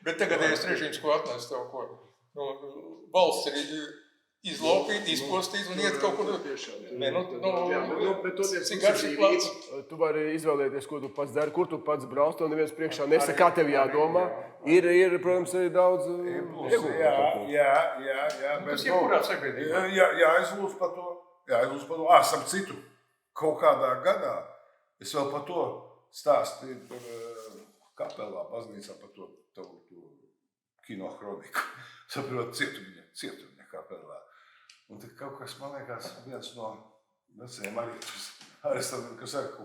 Bet tagadējais režīms, ko atnesa tev, ko valsts ir izlaupīt, izpostīt un iet kaut kur. Cik garš ir plats? Tu vari izvēlēties, ko tu pats dari, kur tu pats brauc, to neviens priekšā nesaka, kā tev jādomā. Ir, protams, arī daudz ieguvumu. Jā, bet Tas jebkurā sabiedrībā. Jāizlūdz par to. Starp citu, kaut kādā gadā es vēl par to stāstīju par kapelā, baznīcā, par to kinohroniku. Saprotu, cietumiņa kapelā. Un tad kaut kas, man liekas, viens no vecajiem arestantiem, kas saka,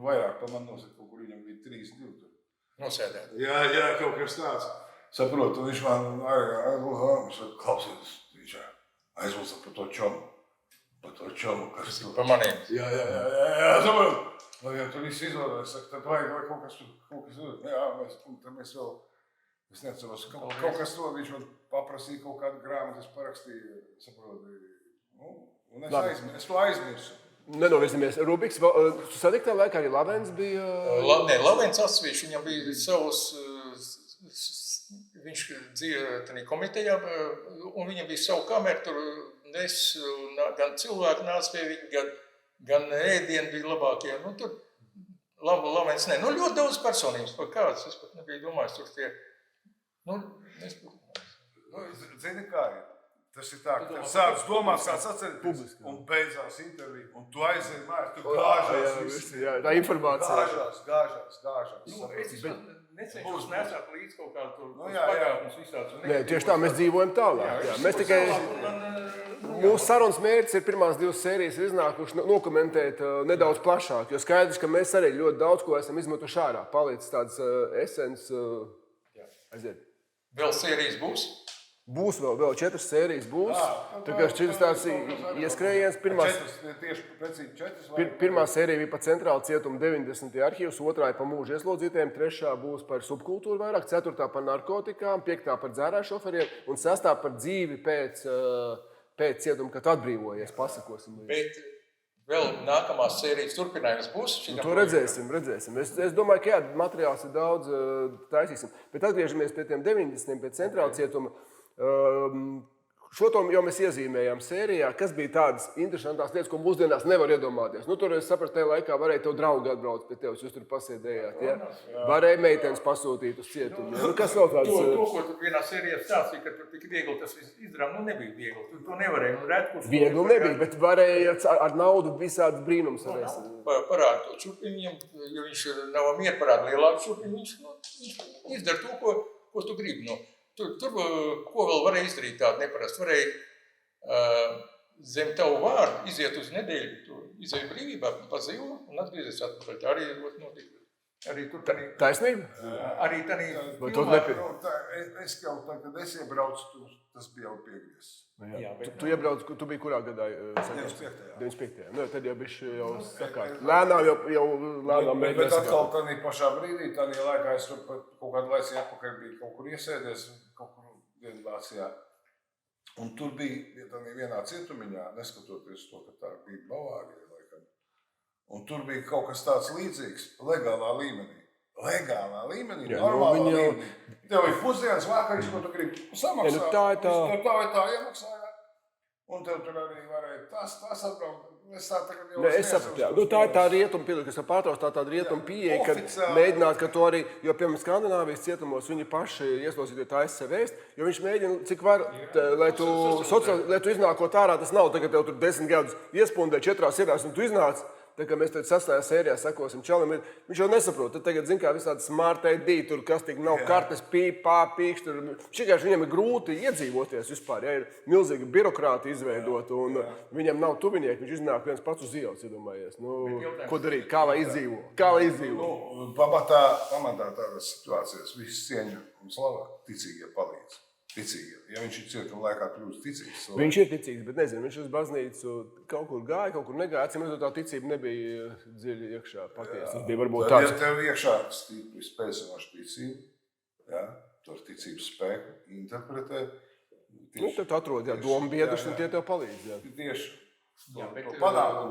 vairāk par man nosaka, kaut kur viņam bija 3-2 tur. Nosēdēt. Jā, kaut kas tāds. Saprotu, un viņš man arī klausies, viņš aizlūdza par to čomu. Par to čomu, kas tur. Par maniem. Jā, saprotu. Ja tur viss izvēlēs, saka, tad vajag kaut kas tur. Jā, mēs vēl, es neceros, kaut kas to, viņš man paprasīja kaut kādu grāmatu, es parakstīju, saprotu. Un es to aizmirsu. Nenovirzamies. Rubiks, tu satikti tā laikā arī Lavens bija? Nē, Lavens atsevišķi, viņam bija savus, viņš dzīvoja tādā komitejā, un viņam bija savu kameru, tur nes, gan cilvēki nāca pie viņa, gan ēdieni bija labākie. Tur Lavens, nē, ļoti daudz personības, par kādas, es pat nebiju domājis, tur tie, Zini kā ir? Tas ir tā, ka sāc domāt, sāc atcerēties, un beidzās intervija, un tu aizēji mājās, tu gāžās. Jā, tā informācija. Gāžās. Es necenšos nesāt līdz kaut kādu tur pagātnes visāds. Nē, tieši tā, mēs dzīvojam tālāk. Jā. Mēs tikai, mūsu sarunas mērķis ir pirmās 2 sērijas iznākuši nokomentēt nedaudz plašāk, jo skaidrs, ka mēs arī ļoti daudz ko esam izmetuši ārā. Palicis tāds esens. Aiziet. Vēl sērijas būs? Būs vēl 4 sērijas būs. Tā kā šķiet tāds ieskrējiens. Pirmā sērija bija par centrālu cietumu 90. arhīvs, 2. par mūža ieslodzītiem, 3. būs par subkultūru vairāk, 4. par narkotikām, 5. par dzērāju šoferiem un 6. par dzīvi pēc cietuma, kad atbrīvojies, pasakosim. Bet vēl nākamās sērijas turpinājums būs? To redzēsim. Es domāju, ka jā, materiāls ir daudz, taisīsim. Bet atgriežamies pie tiem 90. pēc centrāla cietuma. Šo to jau mēs iezīmējām sērijā, kas bija tādas interesantas lietas, ko mūsdienās nevar iedomāties. Tur es sapratu, tajā laikā varēja tev draugi atbrauc pie tevis, jūs tur pasēdējāt. Ja? Varēja meitenes pasūtīt uz cietumu. Kas vēl tāds? To, ko tu vienā sērijā stāstīji, ka tik viegli tas viss izdarām, nebija viegli. Tu to nevarēja. Viegli nebija, bet varēja ar naudu visādas brīnums varēs. Parāda to čurpiņiem, jo viņš nav mieru parāda lielāku čurpiņu, viņš izdara to, ko tu gribi. Tur, ko vēl varēja izdarīt tādu neparasti? Varēja zem tavu vārdu iziet uz nedēļu, tu izēji brīvībā, pazīvo un atgriezies atpakaļ. Tā arī notika. Arī tur tanī... Taisnība? Arī tanī... Es jau tā, kad es iebraucu, tas bija jau piegriezis. Tu iebrauc, tu biji kurā gadā? 95. Tad jau bišķi jau sakārt. Lēnām jau lēnām mēģināt. Bet atkal tādā pašā brīdī, tādā laikā es tur kaut kādu laicīju atpakaļ biju kaut kur iesēdies, kaut kur Dienvidvācijā. Un tur bija vienā cietumiņā, neskatoties to, ka tā bija Bavārija laikam. Un tur bija kaut kas tāds līdzīgs legālā līmenī. Normālā līmenī. Tev ir pusdienas vakariņš, ko tu gribi samaksāt. Tā vai tā iemaksāja. Un tev tur arī varēja tas atbraukt. Es sapratu, tā ir tā rietuma pieeja, kas ir pārtrauc, tā tāda rietuma pieeja, kad mēģināt, ka to arī, jo piemēram Skandināvijas cietumos viņi paši ieslodzītie taisa sev ēst, jo viņš mēģina, cik var, lai tu iznākot ārā, tas nav, tagad tev tur 10 gadus iespundē 4 iedās, un tu iznāc. Tā kā mēs tad 6. sērijā sekosim Čalim, viņš jau nesaprot. Tad tagad, zin kā, visādi smart ID, tur kas tik nav kartes, pīkšķi, tur. Viņam ir grūti iedzīvoties vispār, ja ir milzīga birokrāta izveidota, un viņam nav tuvinieki, viņš iznāk viens pats uz ielas, iedomājies. Ko darīt, kā lai izdzīvo? Pamatā tādas situācijas, viss cieņa un slava ticīgie palīdz. Ja viņš ir cietuma laikā kļūst ticīgs. Viņš ir ticīgs, bet nezinu, viņš uz baznīcu kaut kur gāja, kaut kur negāja. Acīm redzot, tā ticība nebija dziļi iekšā patiesa. Tas bija varbūt tāds. Ja tev iekšā stipri spēcinoša ticība, to ticības spēku interpretē. Tad tu atrod domu biedrus un tie tev palīdz. Tieši.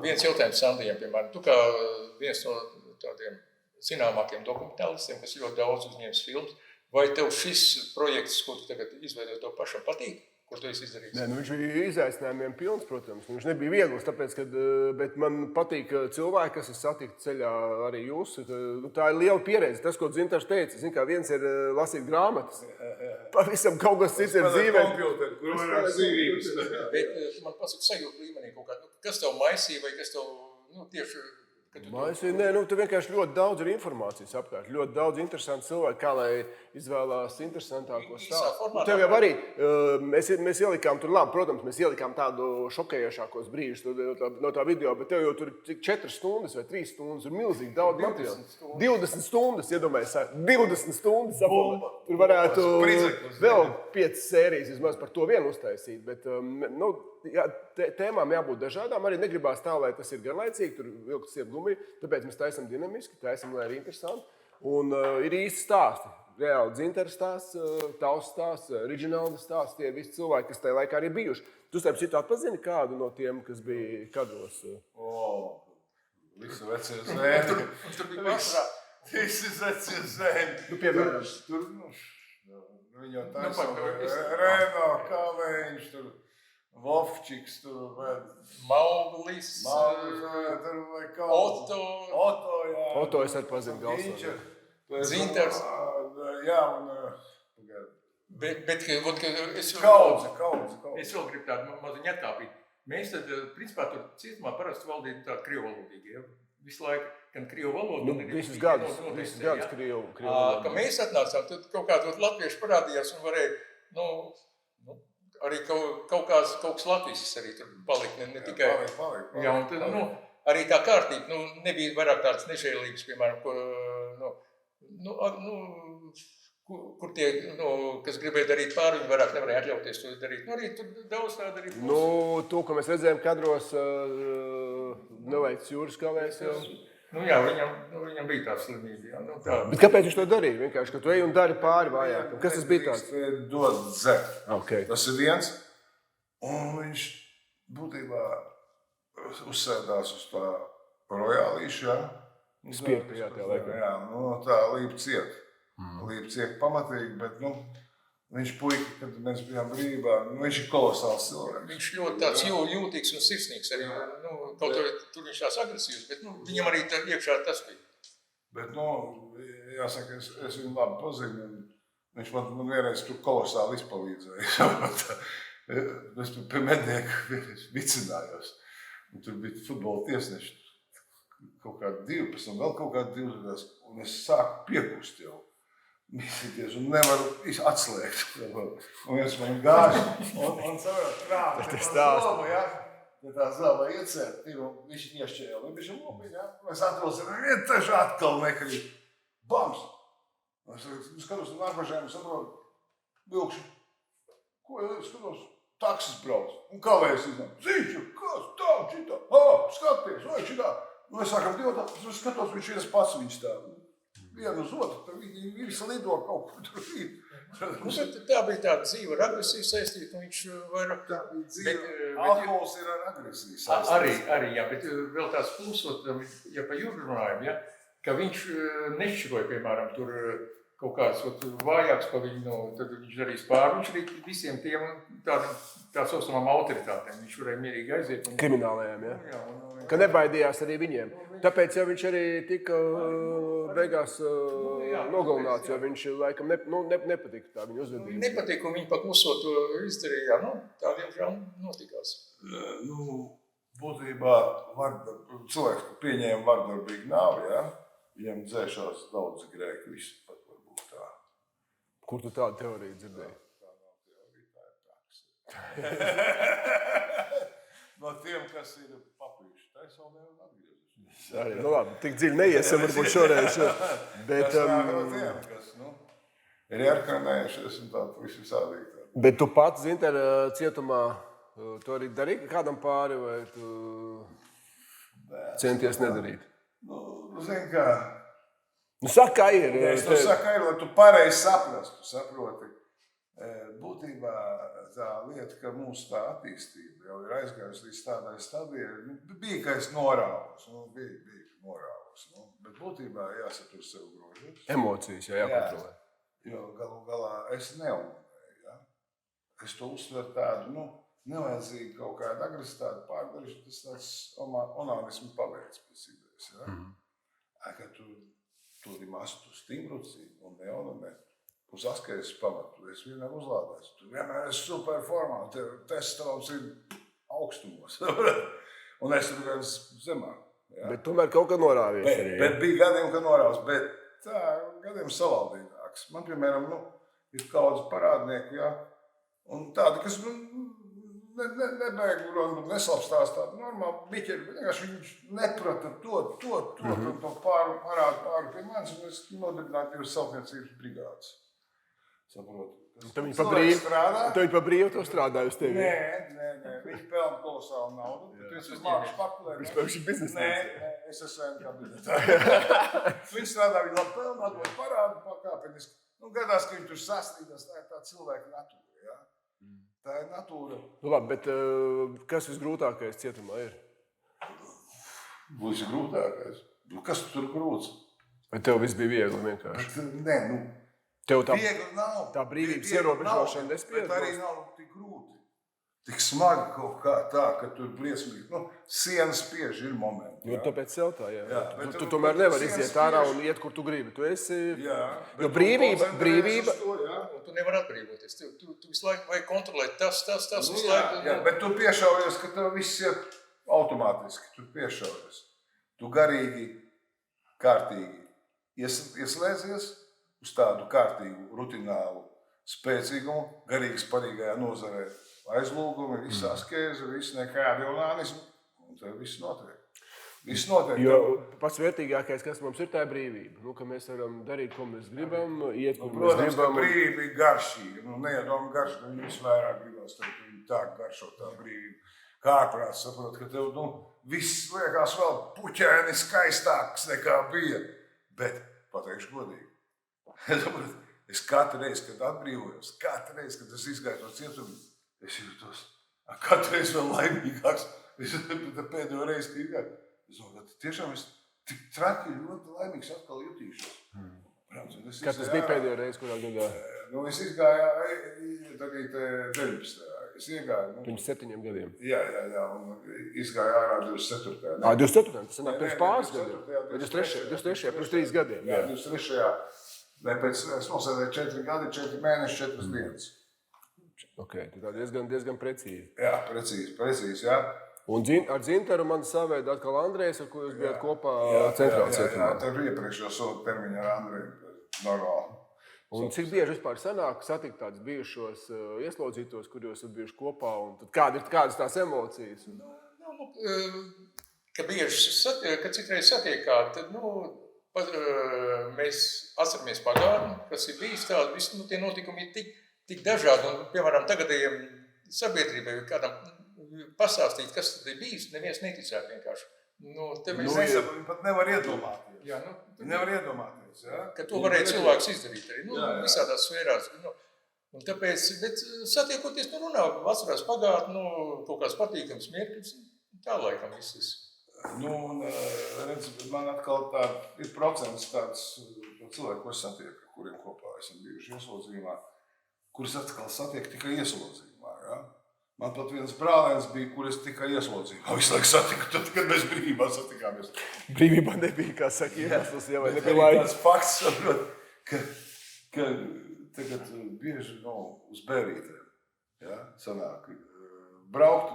Viens jautājums Sandijam, piemēram. Tu kā viens no tādiem zināmākiem dokumentālistiem, kas ļoti daudz uzņēmis filmas, vai tev šis projekts, ko tu tagad izveido, tev pašam patīk? ko tu esi izdarījis? Nē, viņš bija izaicinājumiem pilns, protams. Viņš nebija viegls, tāpēc, bet man patīk cilvēki, kas ir satikti ceļā arī jūs. Tā ir liela pieredze. Tas, ko Dzintars teica, kā viens ir lasīt grāmatas. Pavisam kaut kas cits ir dzīvē. Bet tu man pasaki sajūtu līmenī kaut kā, kas tev maisīja vai kas tev, tieši... Nē, tu vienkārši ļoti daudz ir informācijas apkārt. Ļoti daudz interesantu cilvēku, kā lai izvēlās interesantāko stāstu. Tev jau arī, mēs ielikām tur, labi, protams, mēs ielikām tādu šokējošākos brīžus no tā video, bet tev jau tur 4 stundas vai 3 stundas ir milzīgi daudz materiālu. 20 stundas, iedomājies, 20 stundas. Tur varētu vēl 5 sērijas vismaz par to vienu uztaisīt, bet, tēmām jābūt dažādām. Arī negribās tā, lai tas ir garlaicīgi, tur vilktas iet gumiju. Tāpēc mēs taisam dinamiski, taisam, lai ir interesanti. Un ir īsti stāsti. Reāli Dzintara stāsts, tavs stāsts, Riģinalda stāsts. Tie visi cilvēki, kas tajā laikā arī bijuši. Tu starp citu atpazini kādu no tiem, kas bija kadros? Visi vecie zēni. Tur bija pašā. Visi vecie zēni. Piemēram. Tur, viņi jau taisa Reno, Kāvēņš, tur Vovčiks, tur vai Mauglis, tur vai kaut Oto, jā. Oto es arī pazinu galsā. Dzintars. Jā, un... Bet es Kaudze. vēl gribu tādu maziņu atkāpīt. Mēs tad, principā, tur cietumā parasti valdīja tādu krievalodīgi, ja? Visu laiku, gan krievu valodu. Visus gadus krievu valodu. Ka mēs atnācām, tad kaut kāds latvieši parādījās un varēja, arī kaut kas latvisks arī tur palika, ne tikai. Palika. Jā, un tad, arī tā kārtība, nebija vairāk tāds nežēlīgs, piemēram, kur tie, kas gribēja darīt pāri, viņi vairāk nevarēja atļauties to darīt. Arī tur daudz tāda arī būs. To, ko mēs redzējām kadros, Nelaicis Jūras Kavēs jau. Jā, viņam bija tā slimība. Jā, tā. Bet kāpēc viņš to darīja? Vienkārši, ka tu ej un dari pāri vājākam. Kas tas bija tāds? Dod dzert. Okay. Tas ir viens. Un viņš būtībā uzsēdās uz tā rojālīša, jā. Spiegta, jā, tajā laikā. Jā, tā līpa ciet. Līpa ciet pamatīgi, bet, viņš puika, kad mēs bijām brīvībā, viņš ir kolosāls cilvēks. Viņš ļoti tāds jūtīgs un sirsnīgs arī. Kaut arī tur viņš tās agresīvs, bet viņam arī iekšā tas bija. Bet, jāsaka, es viņu labi pazinu. Viņš man vienreiz tur kolosāli izpalīdzēja. Es pie mednieku vicinājos. Un tur bija futbola tiesneši. Kaut kādi 12 un vēl kaut kādi 20. Un es sāku piekust jau. Mīsīties un nevaru atslēgt. Un es man gāju un savēr trāpi. Tā zāba iecērt, viņš iešķēja libišam lopiņā. Es atrosim, taču atkal nekrīt. Bams! Es skatos un nākošajām saprotu, vilkšu. Ko es skatos? Taksis brauc. Un kavējas iznāk. Zīču, kas tā, šitā? Skaties, vai šitā? Es sākam divotā, es skatos, viņš viens pats viņš tā. Vienu uz otru, tad viņi visi lido kaut kur tur ir. Tā bija tāda dzīve ar agresiju saistīta, un viņš vairāk... Tā bija dzīve. Alkohols ir ar agresiju saistīts. Arī, jā, bet vēl tās pulsot, ja pa jūru runājam, ja, ka viņš nešķiroja, piemēram, tur kaut kāds vājāks pa viņu, tad viņš darīs pāri. Viņš arī visiem tiem tā saucamām autoritātēm. Viņš varēja mierīgi aiziet. Kriminālajiem, ja? Ka nebaidījās arī viņiem. Tāpēc jau viņš arī tika beigās nogalināts, jo viņš laikam nepatika tā viņa uzvedība. Nepatika, un viņi paklusot to izdarīja. Tā diemžēl notikās. Būtībā cilvēks, ka pieņēma vardarbīgu nāvi, ja? Viņam dzēšās daudz grēku, visi pat varbūt tā. Kur tu tādu teoriju dzirdēji? Tā nav teorija, tā ir praksa. No tiem, kas ir papīši, tā es vēl nevaru atgriezuši. Arī, labi, tik dziļi neiesim, varbūt šoreiz. Bet, tas nāk no tiem, kas, ir ierkanējušies un tā visi sādīgi. Bet tu pats, Dzintara, cietumā, tu arī darīji kādam pāri, vai tu centies nedarīt? Zini kā... Saka, kā ir. Es to saku, ir, lai tu pareizi saprastu, tu saproti. Būtībā tā lieta, ka mūsu tā attīstība jau ir aizgājusi līdz tādai stadijai, bija, ka es norāvos, bija norāvos, bet būtībā jāsatur sev grožos. Emocijas jākontrolē. Jo galu galā es neumunēju, ja? kas to uztver tādu, nevajadzīgu kaut kādu agresivitāti pārdarīšanu, tas tāds onānismu paveids pēc idejas. Ja? Ka tu mastu stimruci un neonamē. Uz askeizes pamatu. Es vienmēr uzlādēs. Tu vienmēr esi super formā. Tev testosterons ir augstumos. Un es tur gan zemāk. Ja? Bet tomēr kaut kā norāvies. Bet bija gadiem, ka norāvs. Bet tā gadiem savaldīgāks. Man, piemēram, ir kāds parādnieku, ja? Un tādi, kas nebēg neslapstās tādu normālu biķeri. Vienkārši viņš neprata to pārādu pie manis. Un es nodibināju divas celtniecības brigādes. Saprotu. Tu viņi pa brīvu to strādāju uz tevi? Nē. Viņi pelna kolosālu naudu. Tu esi māku špakulēt. Viņš ir biznesmens. Nē, es esmu kā biznesmens. Viņi strādā, viņi labi pelna, atdod parādu pakāpeniski. Gadās, ka viņi tur sastīdās. Tā ir tā cilvēka natūra. Ja? Tā ir natūra. Labi, bet kas visgrūtākais cietumā ir? Visgrūtākais? Kas tur grūts? Vai tev viss bija viegli vienkārši? Nē, Tev tā viegli nav. Tā brīvības ierobežošana nespied. Bet arī nav tik grūti. Tik smagi kaut kā tā, ka tur briesmīgi. Sienas spiež ir momenti. Jo tāpēc sev tā, jā. Bet Tu tomēr nevari iziet ārā un iet, kur tu gribi. Tu esi... Jā. Jo brīvība... Un tu nevar atbrīvoties. Tu visu laiku vajag kontrolēt tas visu laiku. Jā, bet tu piešaujies, ka tev viss iet automātiski. Tu piešaujies. Tu garīgi, kārtīgi ieslēdzies uz tādu kārtīgu, rutinālu spēcīgumu, garīgi sparīgajā nozarē aizlūgumi, viss askēze, viss nekādi onānismi, un tev viss notiek. Viss notiek. Jo pats vērtīgākais, kas mums ir, tā ir brīvība. Ka mēs varam darīt, ko mēs gribam, iet, kur mēs gribam. Protams, ka brīvība ir garšīga. Neiedomā garšīga, viņi visvairāk gribas, tad viņi tā garšo tā brīvība. Kārprāt saprot, ka tev, viss liekas vēl puķēni skaistāks nekā bija. Bet, pateikšu godīgi, es katru reizi, kad atbrīvojos, katru reizi, kad es izgāju no cietuma, es jūtos katru reizi vēl laimīgāks. Es pēdējo reizi, kad izgāju, es domāju, ka tiešām es tik traki ļoti laimīgs atkal jutīšos. Kad tas bija pēdējo reizi, kurā gadā? Es izgāju tagad 19. Es iegāju. Pirms 7 gadiem. Jā, un izgāju ārā 24. 24. Tas sanāk pirms pāris gadiem. 23. pirms 3 gadiem. Jā, 23. Es nosēdēju 4 gadi, 4 mēneši, 4 dienas. Ok, tā diezgan precīzi. Jā, precīzi, jā. Un ar Dzintaru man savēda atkal Andrejs, ar ko jūs bijāt kopā centrālā cietumā. Jā, tev iepriekšējo sodu termiņu ar Andreju normāli. Un cik bieži vispār sanāk satikt tādus bijušos ieslodzītos, kur jūs esat bijuši kopā, un tad kādas tās emocijas? Ka citreiz satiekāt, tad mēs atceramies pagātni, kas ir bijis tādi, visi tie notikumi ir tik dažādi, un, piemēram, tagadējiem sabiedrībai kādam pastāstīt, kas tad ir bijis, neviens neticēt vienkārši. Viņi pat nevar iedomāties. Jā, nevar iedomāties, jā. Ka to varēja cilvēks izdarīt arī, visādās sfērās. Un tāpēc, bet satiekoties, runā, atcerās pagātni, kaut kāds patīkams mirklis, tā laikam viss. Redz, man atkal ir procents tāds cilvēku, ko es satieku, kuriem kopā esam bijuši ieslodzījumā, kurus atkal satieku tikai ieslodzījumā, jā. Man pat viens brālēns bija, kur es tikai ieslodzījumā visu laiku satiku, tad, kad mēs brīvībā satikāmies. Brīvībā nebija, kā saka, iemesls, ja vai nebija laika. Tas fakts, saprot, ka tagad bieži uz bērītēm, ja, sanāk, braukt,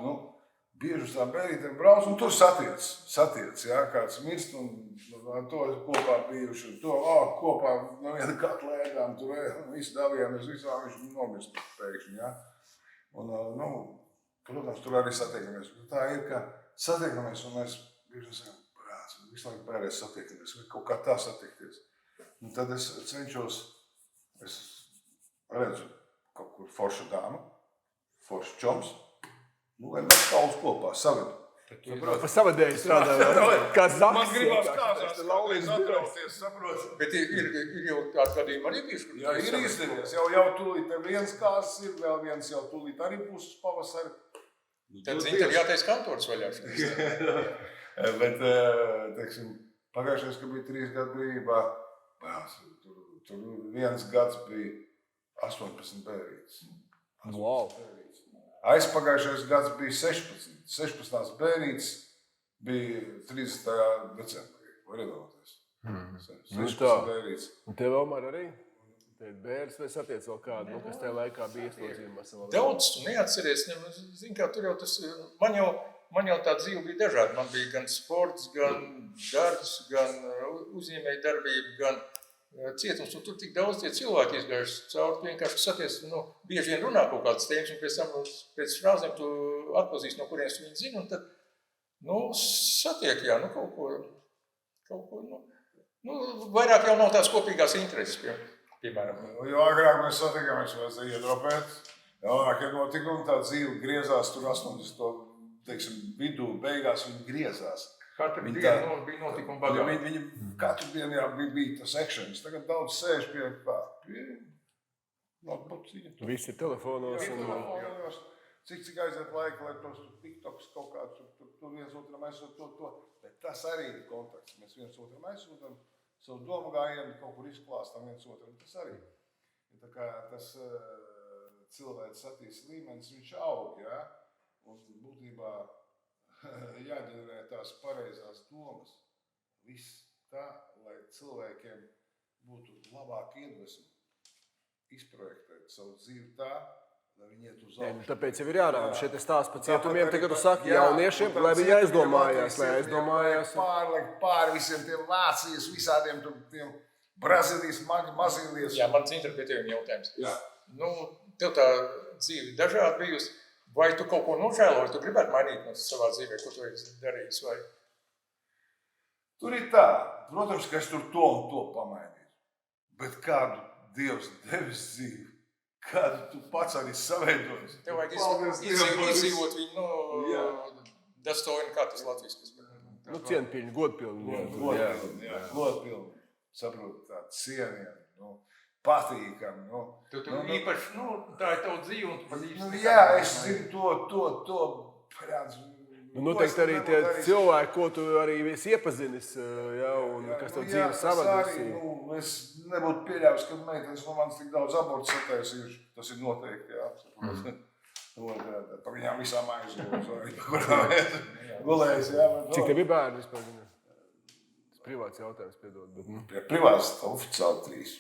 bieži uz tām bērītēm brauc un tur satiec, ja, kāds mirst un to kopā bijuši, un to kopā no viena katla ēdām, tur visi dalījāmies, visā viņš nomirst pēkšņi, ja. Un, protams, tur arī satiekamies. Tā ir, ka satiekamies, un mēs bieži sakām, visu laiku pērēs satiekamies, vai kaut kā tā satiekties. Un tad es cenšos, es redzu kaut kur forša dāma, forša čoms, lai mēs kaulus kopā savedu. Pa savadēju strādāju, kāds zakts. Man gribās kāzās, laulības atrauties, saprot. Bet ir jau tāds gadījumi arī bijuši? Jā, ir izdevies. Jau tūlīt viens kāzas ir, vēl viens jau tūlīt arī būs pavasari. Tad Zintar jātais kantors vaļā. Bet, teiksim, pagājušais, ka bija 3 gadu brīvībā, tur viens gads bija 18 bērītes. Wow. Aizpagājušais gads bija 16. 16. bērnītes bija 30. decembrī. Var iedomāties. 16 bērnītes. Un tev, Omar, arī? Tev bērns vai satiec vēl kādu, kas tajā laikā bija ieslodzījumā savā laikā? Daudz tu neatceries. Zini, kā tur jau tas, man jau tā dzīve bija dažāda. Man bija gan sports, gan darbs, gan uzņēmēja darbība, gan cietums. Un tur tik daudz tie cilvēki izgājuši cauri. Tu vienkārši saties, bieži vien runā kaut kādas tēmas, un pēc tam pēc frāzēm tu atpazīsti, no kurienes tu viņu zini. Un tad, satiek, jā, kaut ko, vairāk jau nav tās kopīgās intereses, piemēram. Jo agrāk mēs satikāmies, vajadzēja iedropēt. Jaunākie notikumi, tā dzīve griezās tur 80. Vidū, beigās viņi griezās. Katru dienu bija notikumi bagāti. Viņi katru dienu bija tas actions. Tagad daudz sēž pie notebooksiņa. Visi ir telefonos. Cik aiziet laika, lai tos TikToks kaut kāds tur viens otram aizsūt to. Bet tas arī ir kontakts. Mēs viens otram aizsūtam, savu domu gājienu kaut kur izklāstam viens otram. Tas arī. Tā kā tas cilvēks attīstības līmenis, viņš aug, jā. Un būtībā jāģenerē tās pareizās domas. Viss tā, lai cilvēkiem būtu labāk iedvesmi izprojektēt savu dzīvi tā, lai viņi iet uz augšu. Tāpēc jau ir jārāda šeit stāsts par cietumiem, tagad tu saki jauniešiem, lai viņi aizdomājās. Pāri visiem tiem Vācijas, visādiem tiem Brazīlijas, Mazīlijas. Jā, mans interpretējuma jautājums. Jā. Tev tā dzīve dažādi bijusi. Vai tu kaut ko nožēlo, vai tu gribētu mainīt savā dzīvē, ko tu esi darījis? Vai? Tur ir tā. Protams, ka es tur to un to pamainīju. Bet kādu Dievs devis dzīvi, kādu tu pats arī saveidojis. Tev vajag izdzīvot viņu, dastojumi, kā tas latvijas. Cienpilni, godpilni. Godpilni. Saprot, tā cieniem. Patīkami. Īpaši, tā ir tava dzīve, un tu pazīsti. Jā, es zinu to redzu. Noteikti arī tie cilvēki, ko tu arī esi iepazinis, un kas tev dzīve savadīsi. Es nebūtu pieļāvis, ka meitenes no manis tik daudz abortus sataisījuši. Tas ir noteikti, jā. Par viņām visām aizgūs. Gulējis, jā. Cik tev ir bērni vispār? Privāts jautājums, piedod. Privāts, oficiāli 3.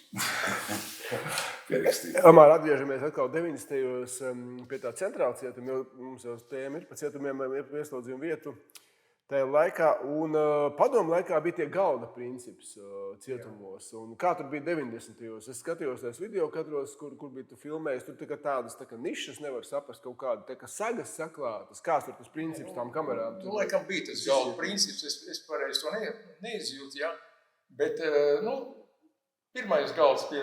Pierakstīt. Amār, atgriežamies atkal 90. Pie tā centrāla cietuma, jo mums jau tēma ir par cietumiem ieslodzījumu vietu tajā laikā. Un padomu laikā bija tie galda princips cietumos. Un kā tur bija 90. Es skatījos tās video katros, kur bija tu filmējis. Tur tādas nišas nevar saprast kaut kādu, sagas saklātas. Kāds tur tas princips tām kamerām? Laikam bija tas galda princips. Es pareizi to neizjūtu, jā. Bet, pirmais galds pie,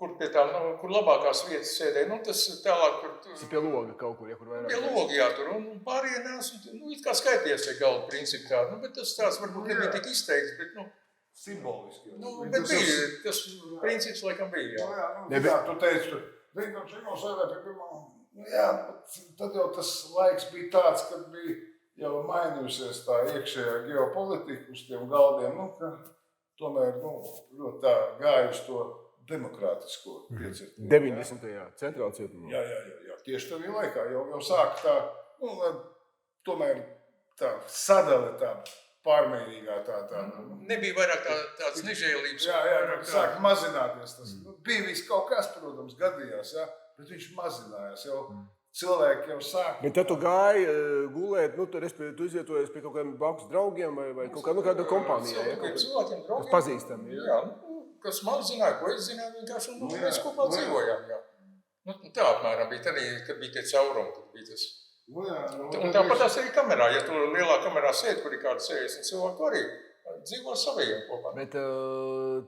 kur pie tām, kur labākās vietas sēdēja, tas tālāk, kur... Tas pie loga kaut kur, ja kur vairāk. Pie loga, jā, tur, un pārējie nāc, it kā skaities tie galda principi tādi, bet tas tāds varbūt nebija tik izteikts, bet, simboliski. Bet bija, tas princips laikam bija, jā. Jā, tu teici, tad jau tas laiks bija tāds, kad bija jau mainījusies tā iekšējā geopolitika uz tiem galdiem, ka tomēr, ļoti tā gāja uz to demokrātisko piecirtību. 90. centrāla cietumā. Jā. Tieši tādā laikā jau sāka tā, tomēr tā sadale tā pārmērīgā tā. Nebija vairāk tāds nežēlības. Jā, sāka mazināties tas. Bija viss kaut kas, protams, gadījās, jā, bet viņš mazinājās jau. Cilvēki jau sāk. Bet tad tu gāji gulēt, tu izietojies pie kaut kādiem blakus draugiem vai kaut kāda kompānijā, ja? Cilvēkiem draugiem. Kas pazīstami, jā. Kas man zināja, ko es zināju, vienkārši, mēs kopā dzīvojām, jā. Tā apmēram bija tad, kad bija tie caurumi, tad bija tas. Un tāpat tās arī kamerā, ja tu lielā kamerā sēdi, kur ir kādi 60 cilvēku arī dzīvo saviem kopā. Bet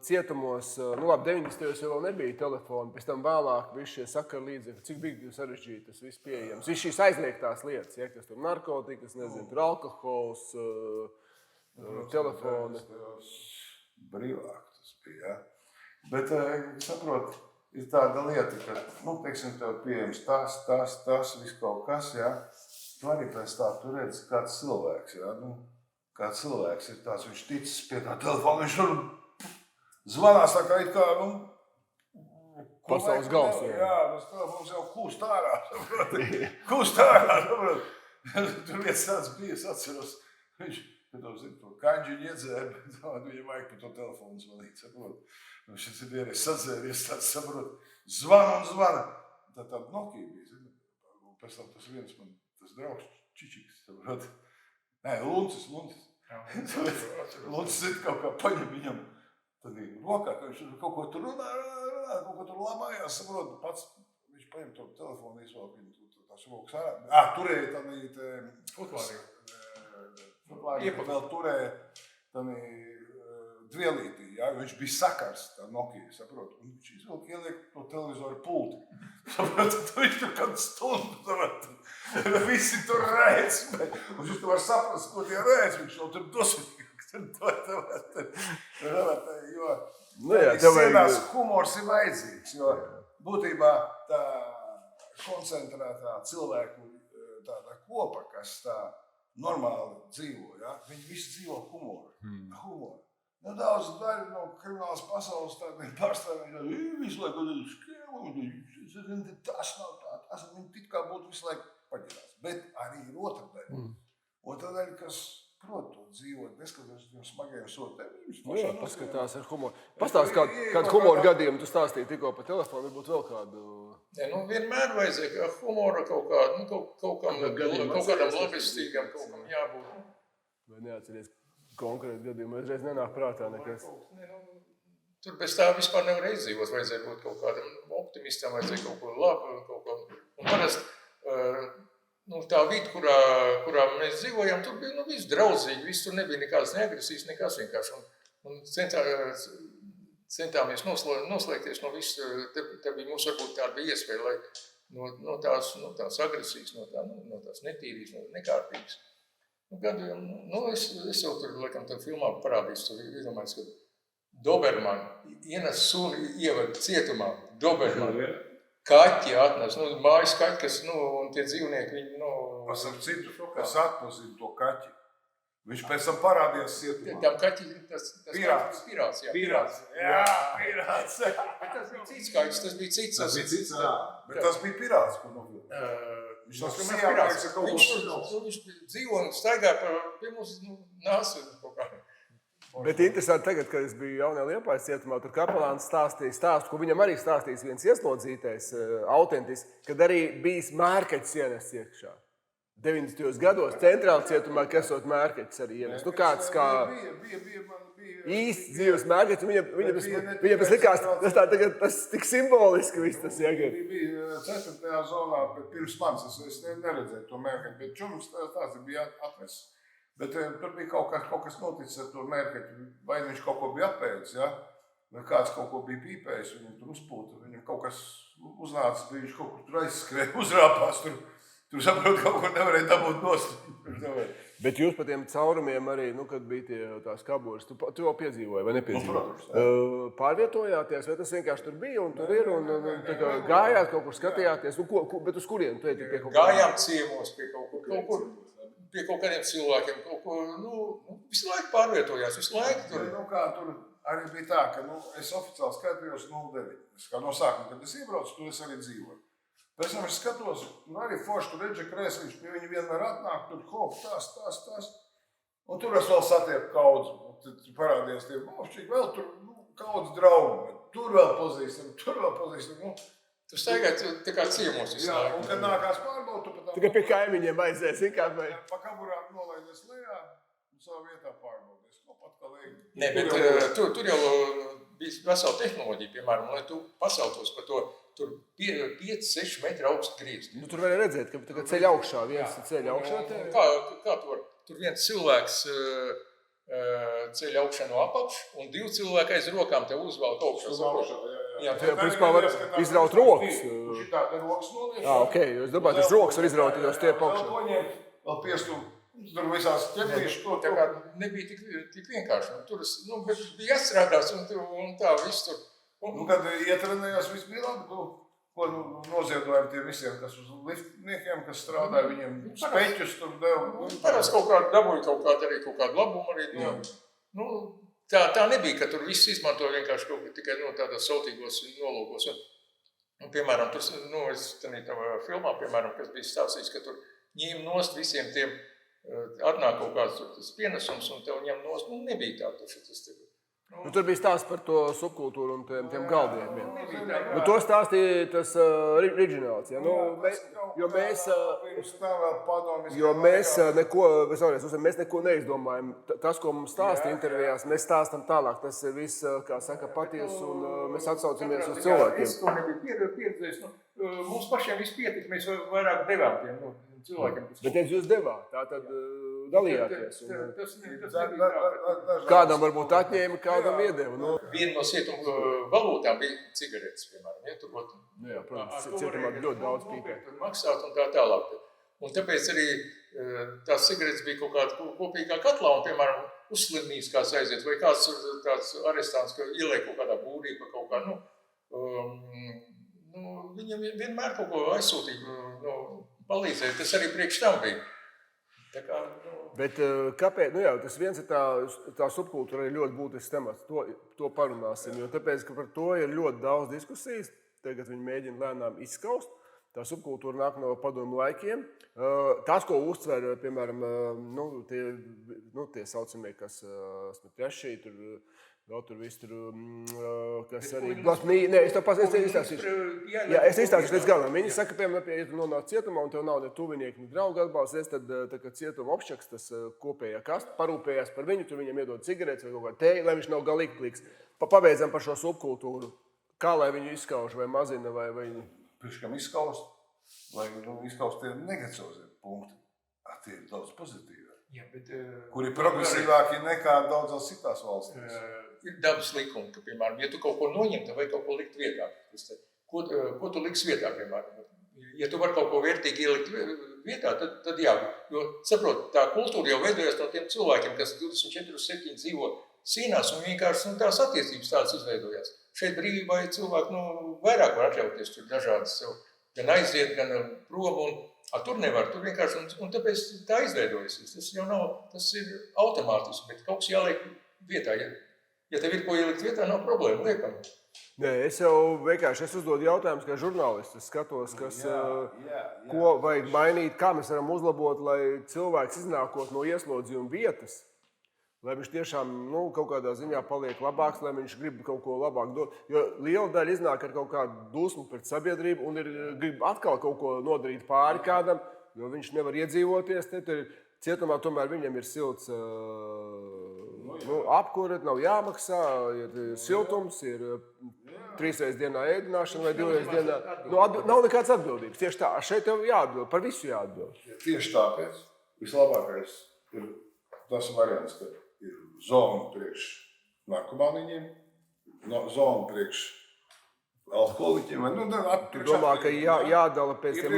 cietumos, labi, 90. jau vēl nebija telefoni, pēc tam vēlāk visi šie sakaru līdzekļi, cik bija sarežģīti tas viss pieejams. Visi šīs aizliegtās lietas, ja, kas tur narkotikas, tur alkohols, telefoni. Brīvāk tas bija, ja. Bet, saprot, ir tāda lieta, ka, teiksim, tev pieejams tas, viss kaut kas, ja. Tu arī pēc tā tu redzi kāds cilvēks, ja. Kāds cilvēks ir tāds, viņš ticis pie tā telefona, viņš tur zvanās tā kā it kā, pasaules gals. Jā, tas telefons jau kūst ārā. Kūst ārā. Tur viens tāds bija, es atceros. Viņš to kaņģiņu iedzēra, viņam vajag par to telefonu zvanīt. Viņš ir vienreiz sadzēries, tāds saprot, zvana. Tāda Nokia bija. Pēc tam tas viens man, tas draugs Čičiks, saprot. Nē, Luncis. Luncis ir kaut kā paņem viņam tad rokā, ka viņš kaut ko tur runā, kaut ko tur lamājās, saprot, pats viņš paņem to telefonu, izvēl viņu tās rokas ārā. Turēja tādā futlārī, vēl turēja tādā dvielītī, jā, viņš bija sakars, tā Nokia, saprot, un viņš izvēl ieliek to televizoru pulti. Saprot, viņš tur kādu stundu, saprot, visi tur redz, un viņš tur var saprast, ko tie redz, viņš jau tur dosmīgi. Jo sienās humors ir vajadzīgs, jo būtībā tā koncentrētā cilvēku tāda kopa, kas tā normāli dzīvo, ja? Viņi visi dzīvo humoru. Daudz daļu no kriminālas pasaules tādiem pārstāvjiem, visu laiku tas nav tā, viņi it kā būtu visu laiku paģirās, bet arī ir otra daļa. Otra daļa, kas prot to dzīvot, neskatoties tiem smagajiem sotiem. Jā, paskatās ar humoru. Pastāst kādu humoru gadījumu, tu stāstīji tikko pa telefonu, varbūt vēl kādu... Ja, vienmēr vajadzēja humora kaut kādam labestīgam, kaut kam jābūt. Vai neatceries konkrēti gadījumu, uzreiz nenāk prātā nekas? Tur bez tā vispār nevar izdzīvot, vajadzēja būt kaut kādam optimistam, vajadzēja kaut ko labu, un parasti tā vide, kurā mēs dzīvojām, tur bija viss draudzīgi, viss tur nebija nekādas neagresijas, nekas vienkārši. Un centāmies noslēgties no visu, te bija mums varbūt tāda iespēja, lai no tās agresijas, no tās netīrības, no nekārtības. Es jau tur, laikam, tā filmā parādīju, tur iedomājos, ka Dobermani ienes suni, ieved cietumā, Dobermani. Kaķi atnes, mājas kaķi, kas, un tie dzīvnieki, viņi, Pasam citu, kas atpazina to kaķi. Viņš pēc tam parādījās cietumā. Tam kaķi, tas Pirāts. Pirāts. Jā, pirāts. Bet tas bija cits kaķis, tas bija cits. Bet tas bija pirāts, ko nofilmē. Viņš dzīvo un staigā pie mums nāsu kaut kā. Bet interesanti tagad, kad es biju Jaunajā Liepājas cietumā, tur kapelāns stāstīja stāstu, ko viņam arī stāstījis viens ieslodzītais, autentiski, kad arī bijis mērkeķis ienests iekšā. 90. gados centrāla cietumā, ka esot mērkeķis arī ienests. Kāds kā īsts dzīves mērkeķis, viņam tas likās, tas tik simboliski viss tas iegad. Bija 4. zonā, bet pirms manis es neredzēju to mērkeķi, bet čums tāds bija atnesis. Bet tur bija kaut kas noticis ar to mērkeķi, vai viņš kaut ko bija apēdis, ja? Vai kāds kaut ko bija pīpējis, viņam tur uzpūta, viņam kaut kas uznāca, viņš kaut kur tur aizskrēja, uzrāpās, tur saprot, kaut ko nevarēja dabūt nost. Bet jūs pa tiem caurumiem arī, kad bija tās kaboras, tu jau piedzīvoji vai nepiedzīvoji? Pārvietojāties, vai tas vienkārši tur bija un tur ir, un gājāt kaut kur skatījāties, bet uz kuriem tu eti pie kaut kur? Gājām ciemos pie kaut kur. Pie kaut kādiem cilvēkiem, visu laiku pārvietojās, visu laiku tur. Tur arī bija tā, ka es oficiāli skatījos 09. Kā no sākuma, kad es iebraucu, tur es arī dzīvoju. Pēc tam es skatos, arī forši tur redzi krēsliņš, pie viņi vienmēr atnāk, tur hop, tās. Un tur es vēl satieku kaudz, tur parādījās tie mofšķīgi, vēl tur kaudz draugi, tur vēl pazīstam. Tu staigāji tā kā ciemos visu laiku. Jā, un kad nākās pārbaud, tu pat... Tikai pie kaimiņiem aizies, vai? Pa kaburām nolaidies lejā un savā vietā pārbaudies. Pat kā lēgi. Nē, bet tur jau bija vesela tehnoloģija, piemēram, lai tu paceltos par to, tur 5-6 metru augstu grīzdi. Tur varēja redzēt, ka ceļ augšā, viens ceļ augšā. Kā tur viens cilvēks ceļ augšā no apakš, un 2 cilvēki aiz rokām tev uzvelk augšā. Jā, principā var izraut rokas. Šitādi rokas noliek. Ok, es domāju, tas rokas var izraut, jo stiep augšā. Vēl piestum, tur visās ķeplīši to. Tā kā nebija tik vienkārši. Tur bet bija jāstrādās un tā viss tur. Kad ietrenējās, viss bija labi, ko noziedojam tiem visiem, kas uz liftniekiem, kas strādāja, viņiem speķus tur deva. Parasti kaut kādu dabūja kaut kādu labumu arī. Tā nebija, ka tur viss izmanto vienkārši kaut tikai tādos sautīgos nolūkos. Un, piemēram, tur, es tavā filmā, piemēram, kas bija stāstījis, ka tur ņem nost visiem tiem, atnāk kaut kāds tas pienesums, un tev ņem nost, nebija tā, tas te. Tur bija stāsts par to subkultūru un tiem galdiem. To stāstīja tas oriģināls. Ja? Mēs neko neizdomājam. Tas, ko mums stāsta intervijās, mēs stāstam tālāk. Tas ir viss, kā saka, patiesi, un mēs atsaucamies uz cilvēkiem. Es to nebiju pieredzējis. Mums pašiem viss pietika, mēs vairāk devām tiem cilvēkiem. Bet jūs devāt, tā tad dalījāties. Tas Kādam varbūt atņēma, kādam iedeva. Viena no cietuma valūtām bija cigaretes, piemēram. Ja, protams, cietumā ļoti daudz pīpē. Maksāt un tā tālāk. Un tāpēc arī tās cigaretes bija kaut kāda kopīgā katlā, un, piemēram, uzslimnīs kāds aiziet, vai kāds tāds arestāns, ka ieliek kaut kādā būrī pa kaut kā, viņam vienmēr kaut ko aizsūtīja, palīdzēja. Tas arī priekš tam bija. Tā kā, Bet kāpēc? Tas viens ir tā subkultūra ir ļoti būtisks temats. To parunāsim, jo tāpēc, ka par to ir ļoti daudz diskusijas. Tagad viņi mēģina lēnām izskaust. Tā subkultūra nāk no padomu laikiem. Tas, ko uztver, piemēram, tie saucamie, kas smetreši, tur viss tur, kas arī blasnī. Nē, es izstāstīšu. Jā, es izstāstīšu līdz galam. Viņi saka, piemēram, ja tu nonāc cietumā un tev nav ne tuvinieki, ne draugu atbalsties, tad kad cietuma apšaks, tas kopējā kasta, parūpējās par viņu, tur viņam iedod cigaretes vai kaut kā teju, lai viņš nav galīgi pliks. Pabeidzam par šo subkultūru. Kā lai viņu izskauž vai mazina vai viņu? Priekškam izskaust, lai izskaust tie negatīvie punkti. Tie ir daudz pozitīvi. Jā, bet, kuri progresīvāki nekā daudzās citās valstīs. Ir dabas likumi, ka, piemēram, ja tu kaut ko noņem, tad vai kaut ko likt vietā. Ko tu liks vietā, piemēram? Ja tu vari kaut ko vērtīgi ielikt vietā, tad jā. Jo, saprot, tā kultūra jau veidojas no tiem cilvēkiem, kas 24/7 dzīvo sīnās un vienkārši tās attiecības tādas izveidojās. Šeit brīvībā ir cilvēki, vairāk var atļauties tur dažādas sev, gan aiziet, gan prom, tur nevar, tur vienkārši, un tāpēc tā izveidojas. Tas jau nav, tas ir automātiski, bet kaut kas jāliek vietā. Ja tev ir ko ielikt vietā, nav problēma, liekam. Nē, es uzdodu jautājumus kā žurnālists. Es skatos, ko vajag mainīt, kā mēs varam uzlabot, lai cilvēks iznākot no ieslodzījuma vietas, lai viņš tiešām kaut kādā ziņā paliek labāks, lai viņš grib kaut ko labāk dot. Jo liela daļa iznāk ar kaut kādu dusmu pret sabiedrību un grib atkal kaut ko nodarīt pāri kādam, jo viņš nevar iedzīvoties. Cietumā tomēr viņam ir silts apkure, nav jāmaksā, ir siltums, ir 3 reizes dienā ēdināšana vai 2 reizes dienā. Nav nekādas atbildības. Tieši tā, šeit tev jāatbild, par visu jāatbild. Tieši tāpēc vislabākais ir tas variants, ka ir zona priekš narkomāniņiem, zona priekš alkoholiķiem. Tu domā, ka jādala pēc tiem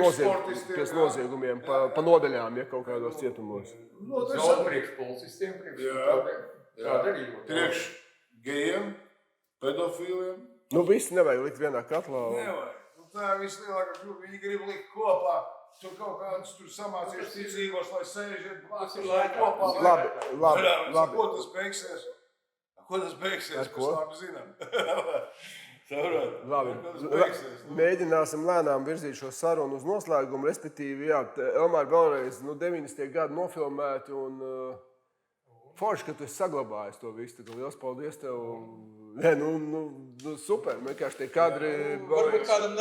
noziegumiem pa nodaļām, ja kaut kādos cietumos? Zona priekš policistiem, priekš gejiem, pedofīliem. Visi nevajag likt vienā katlā. Nevajag. Tā ir vislielākā kļūda. Viņi grib likt kopā. Tur kaut kādus samācījuši ticīgos, lai sēži kopā. Labi. Ko tas beigsies? Mēs labi zinām. Labi. Mēģināsim lēnām virzīt šo sarunu uz noslēgumu. Respektīvi, Elmār, vēlreiz 90. gadi nofilmēti un forši, ka tu esi saglabājis to visu. Liels paldies tev. Super. Vienkārši tie kadri. Varbūt kādam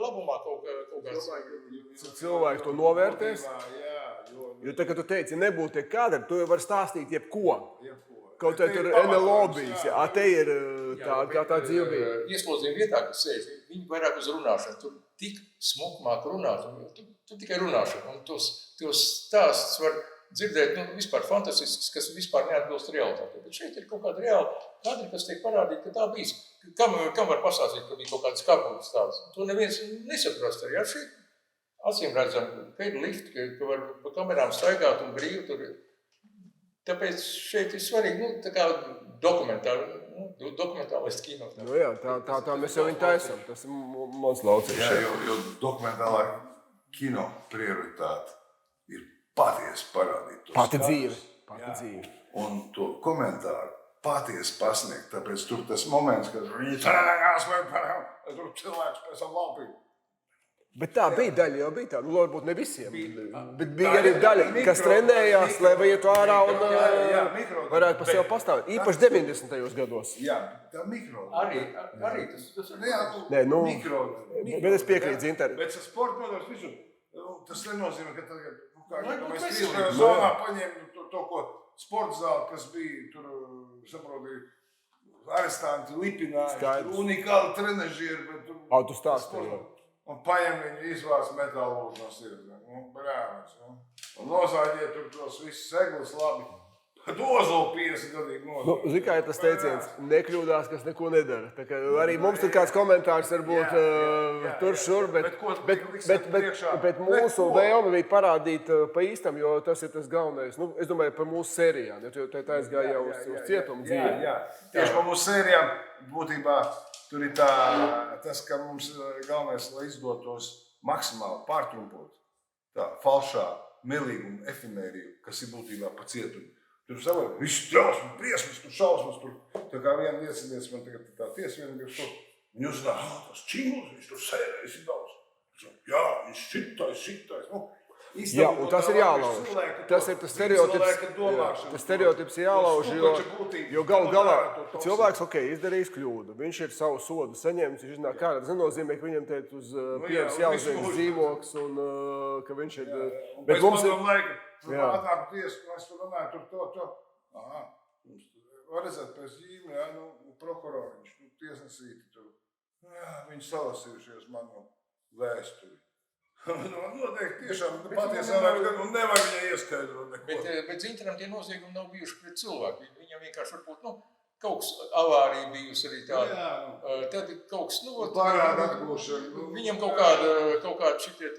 labumā kaut kāds. Cilvēki to novērtēs. Jo tā, kad tu teici, ja nebūtu tie kadri, tu vari stāstīt jebko. Kaut arī tur NLO bijis. Te ir tā dzīve bija. Ieslodzījuma vietā, kas sēž, viņi vairāk uz runāšanu. Tu tik smukmāk runāt, tu tikai runāšanu. Un tos stāsts var dzirdēt, vispār fantastisks, kas vispār neatbilst realitātei. Bet šeit ir kaut kāda reāla kadri, kas tiek parādīt, ka tā bijis. Kam var pastāstīt, ka bija kaut kāds kāpums tāds? To neviens nesaprast arī. Šeit acīm redzam, ka ir lifti, ka var pa kamerām staigāt un brīvi tur. Tāpēc šeit ir svarīgi, tā kā dokumentālais kino. Tā mēs jau viņu taisam. Tas ir mans lauciņš. Jo dokumentālā kino prioritāte ir patiesi parādīt tos Pati dzīve. Un to komentāru patiesi pasniegt. Tāpēc tur tas moments, kad viņi trāgās vai tur cilvēks pēc tam laupīja. Bet tā bija daļa, jau bija tā. Nu, varbūt ne visiem. Bet bija arī daļa, kas trenējās, lai ietu ārā un varētu pa sev pastāvēt. Īpaši 90. gados. Jā, tā mikro. Arī tas ir. Nē, nu, mikro. Bet es piekrītu Zinterim. Bet tas sporta nodarbs visur. Tas nenozīmē, ka tagad, mēs 3. zonā paņēmām to, ko sporta zāli, kas bija tur, saprotīja, arestanti lipināja, unikāli trenežieri. Tu stāsti. Un paņem viņu izvāc metālu no sirds. Brāvis. Un nozāģiet tur tos visus seglas labi. Ozolu 50 gadīgi nozāģiet. Zini, kā ir tas teiciens, nekļūdās, kas neko nedara. Tā kā arī mums tur kāds komentārs varbūt tur šur, bet mūsu vēlme bija parādīt pa īstam, jo tas ir tas galvenais. Nu, es domāju par mūsu sērijām, jo tā aizgāja jau uz cietumu dzīvi. Jā, tieši par mūsu sērijām būtībā. Tur ir tas, ka mums galvenais, lai izdotos maksimāli pārtrumpot tā falšā melīguma efemēriju, kas ir būtībā pa cietumu. Tur savai, viss trausmas, briesmas, tur šausmas, tur. Tā kā viena liecinieks man tagad tā tiesviena ir tur. Viņi uzzināja, tas čīnus, viņš tur sēdēs ir daudz. Jā, viņš šitais. Jā, un tas ir jālauž. Tas ir tas stereotips jālauž, jo galā cilvēks, izdarījis kļūdu. Viņš ir savu sodu saņēmis, viņš iznāk ārā. Tas nenozīmē, ka viņam te uz pieras jāuzliek dzīvoks un ka viņš ir... Bet mums ir... Tur ātrāk tiesu, mēs tur runājam, tur. Aha, var redzēt pēc zīme, jā, prokuroriņš, tiesnesīti tur. Jā, viņi salasījušies manu vēsturi. Noteikti tiešām patiesā nevar viņai ieskaidrot neko. Bet Zinteram tie noziegumi nav bijuši pret cilvēku. Viņam vienkārši varbūt, kaut kas avārija bijusi arī tāda. Tad kaut kas, pārāda atgūšana. Viņam kaut kāda šitie,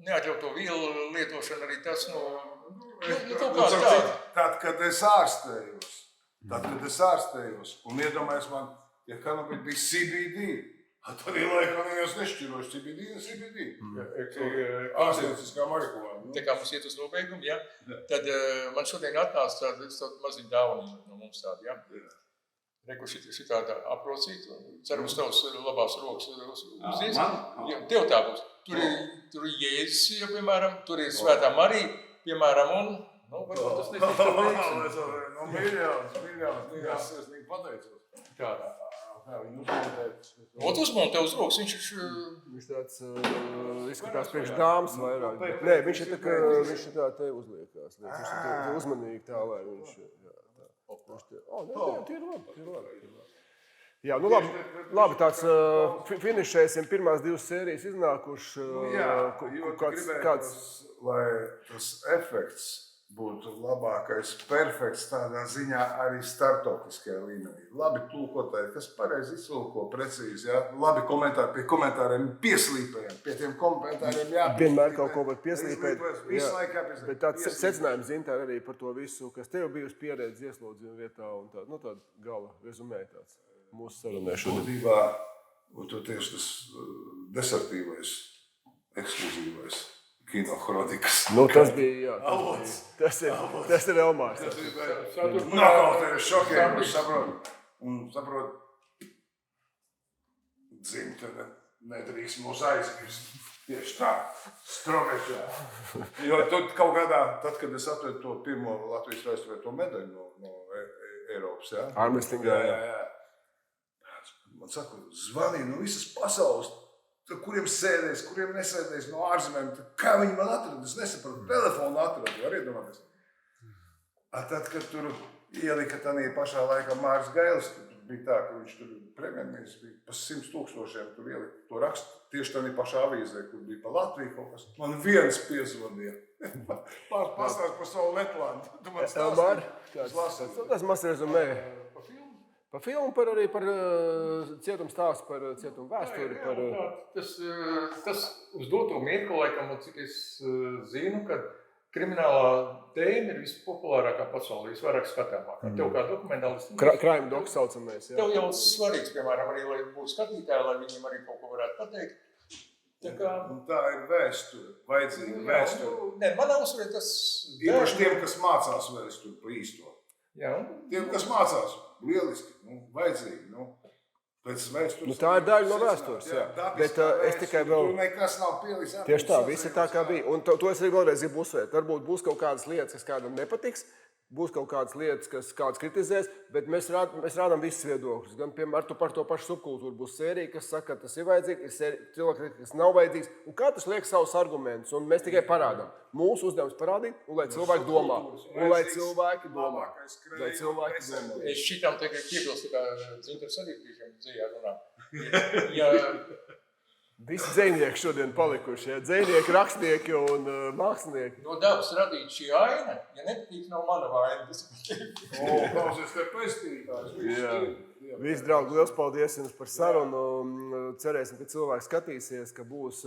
neatļauto vielu lietošana arī tas, kaut kāds tāds. Tad, kad es ārstējos, un iedomājies man, ja kanabis bija CBD, tad arī laikam neviens nešķiroši CBD. Ārstēciskā marihuāna. Tā kā mums iet uz nobeigumu, ja? Tad man šodien atnāca tāda maziņa dāvanība no mums tāda, ja? Reku šitāda aprocīta, ceru uz tavas labās rokas uzies. Tev tā būs. Tur ir Jēzus, ja, piemēram, tur ir Svētā Marija, piemēram, un, varbūt tas netik tā veiks. Miljons, es viņu pateicos. Tādā. Jā, viņi uzmontēt. Ot uzmont tev uz rokas, viņš tāds izskatās priekš dāmas vairāk. Nē, viņš ir tā te uzliekās. Viņš ir tā uzmanīgi tā, lai viņš... Tie ir labi. Jā, labi, tāds finišēsim pirmās 2 sērijas iznākuši. Kāds, lai tas efekts būtu labākais, perfekts tādā ziņā arī startautiskajā līmenī. Labi tulkotāji, kas pareizi iztulko precīzi, jā. Labi komentāri, pie komentāriem pieslīpējam, pie tiem komentāriem jāpieslīpē. Vienmēr kaut ko var pieslīpēt. Visu laiku jāpieslīpē. Bet tāds secinājums Zintāri arī par to visu, kas tev bijusi pieredze ieslodzījuma vietā un tāda gala rezumē tāds mūsu sarunē šodien. Būtībā, to tieši tas desertīvais, ekskluzīvais. Kino kronikas. Tas bija, jā. Tas ir Elmārs. Nākamais šokējums, saprot, dzimtene nedrīkst mūs aizmirst. Tieši tā, stromešā. Jo kaut kādā, tad, kad es atradu to pirmo Latvijas vēsturē to medaļu no Eiropas, jā. Armstrongā, jā. Man saka, zvanīja no visas pasaules. Kuriem sēdēs, kuriem nesēdēs no ārzemēm, kā viņi man atrada, es nesapratu, telefonu atrada, var iedomāties. Tad, kad tur ielika tādā pašā laikā Māris Gailis, bija tā, ka viņš tur premjerministrs bija pa 100,000 tur ielika to rakstu, tieši tādā pašā avīzē, kur bija pa Latviju kaut kas. Man viens piezvanīja. Pastāst par savu Letlandu. Tu man stāsti. Tas maz rezumē. Pa filmu arī par cietumu stāstu, par cietumu vēsturi. Tas uz doto mirkli, laikam, cik es zinu, ka kriminālā tēma ir vispopulārākā pasaulē, visvairāk skatāmākā. Tev kā dokumentālists... Crime doc saucamais, jā. Tev jau svarīgs, piemēram, arī, lai būtu skatītāji, lai viņiem arī kaut ko varētu pateikt. Tā ir vēsture, vajadzīga vēsture. Nē, manā uzsvarē tas... Īpaši tiem, kas mācās vēsturi pa īsto. Jā. Tiem, kas mācās, lieliski, vajadzīgi. Pēc vēstures. Tā ir daļa no vēstures, jā. Bet es tikai vēl... Tur nekas nav pielis. Tieši tā, viss ir tā, kā bija. Un to es arī vēlreiz gribu uzsvērt. Varbūt būs kaut kādas lietas, kas kādam nepatiks, būs kaut kādas lietas, kas kāds kritizēs, bet mēs rādām visus viedokļus. Gan, piemēram, par to pašu subkultūru būs sērija, kas saka, ka tas ir vajadzīgs, ir cilvēki, kas nav vajadzīgs, un katrs liek savus argumentus, un mēs tikai parādām. Mūsu uzdevums parādīt, un lai cilvēki domā. Un lai cilvēki domā. Es šitam tagad iebilstu, kā Dzintars arī tiešām dzējā runā. Ja visi dzejnieki šodien palikuši, ja? Dzejnieki, rakstnieki un mākslinieki. no dabas radīt šī aina, ja nepatīk, nav mana vaina. Klausies, te pestītājs. Visi, draugi, liels paldies jums par sarunu. Cerēsim, ka cilvēki skatīsies, ka būs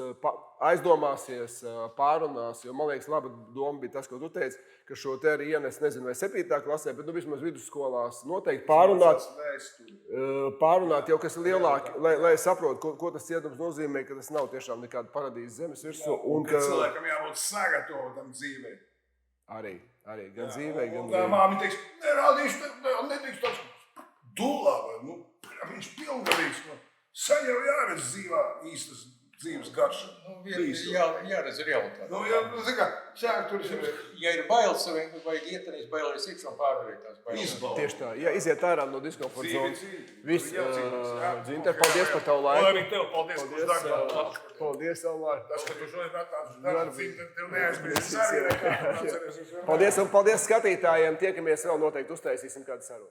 aizdomāsies, pārunās, jo, man liekas, laba doma bija tas, ko tu teici, ka šo te arī ienes, nezinu, vai 7. klasē, bet vismaz vidusskolās noteikti pārunāt jau, kas ir lielāki, lai saprotu, ko tas cietums nozīmē, ka tas nav tiešām nekāda paradīzes zemes virsū. Un ka cilvēkam jābūt sagatavotam dzīvē. Arī, gan dzīvē, gan dzīvē. Un māmi teiks, nerādīšu, nedrīkst tāds dulā, viņš pilngadīgs. Sen jau jāredz dzīvā īstas dzīves garša. Jāredz realitāti. Ja ir bailes, vajag ietenīs bailēs iekšā un pārvarēt tās bailes. Tieši tā. Jā, iziet ārā no diskomforta zonas. Viss, Dzinter, paldies par tavu laiku. Arī tev paldies par darbu. Paldies, Alvār. Tas, ka tu šodien atnāc uz darbu, Dzinter, tev neaizmirst arī nekā. Paldies un paldies skatītājiem. Tiekamies vēl noteikti uztaisīsim kādu sarunu.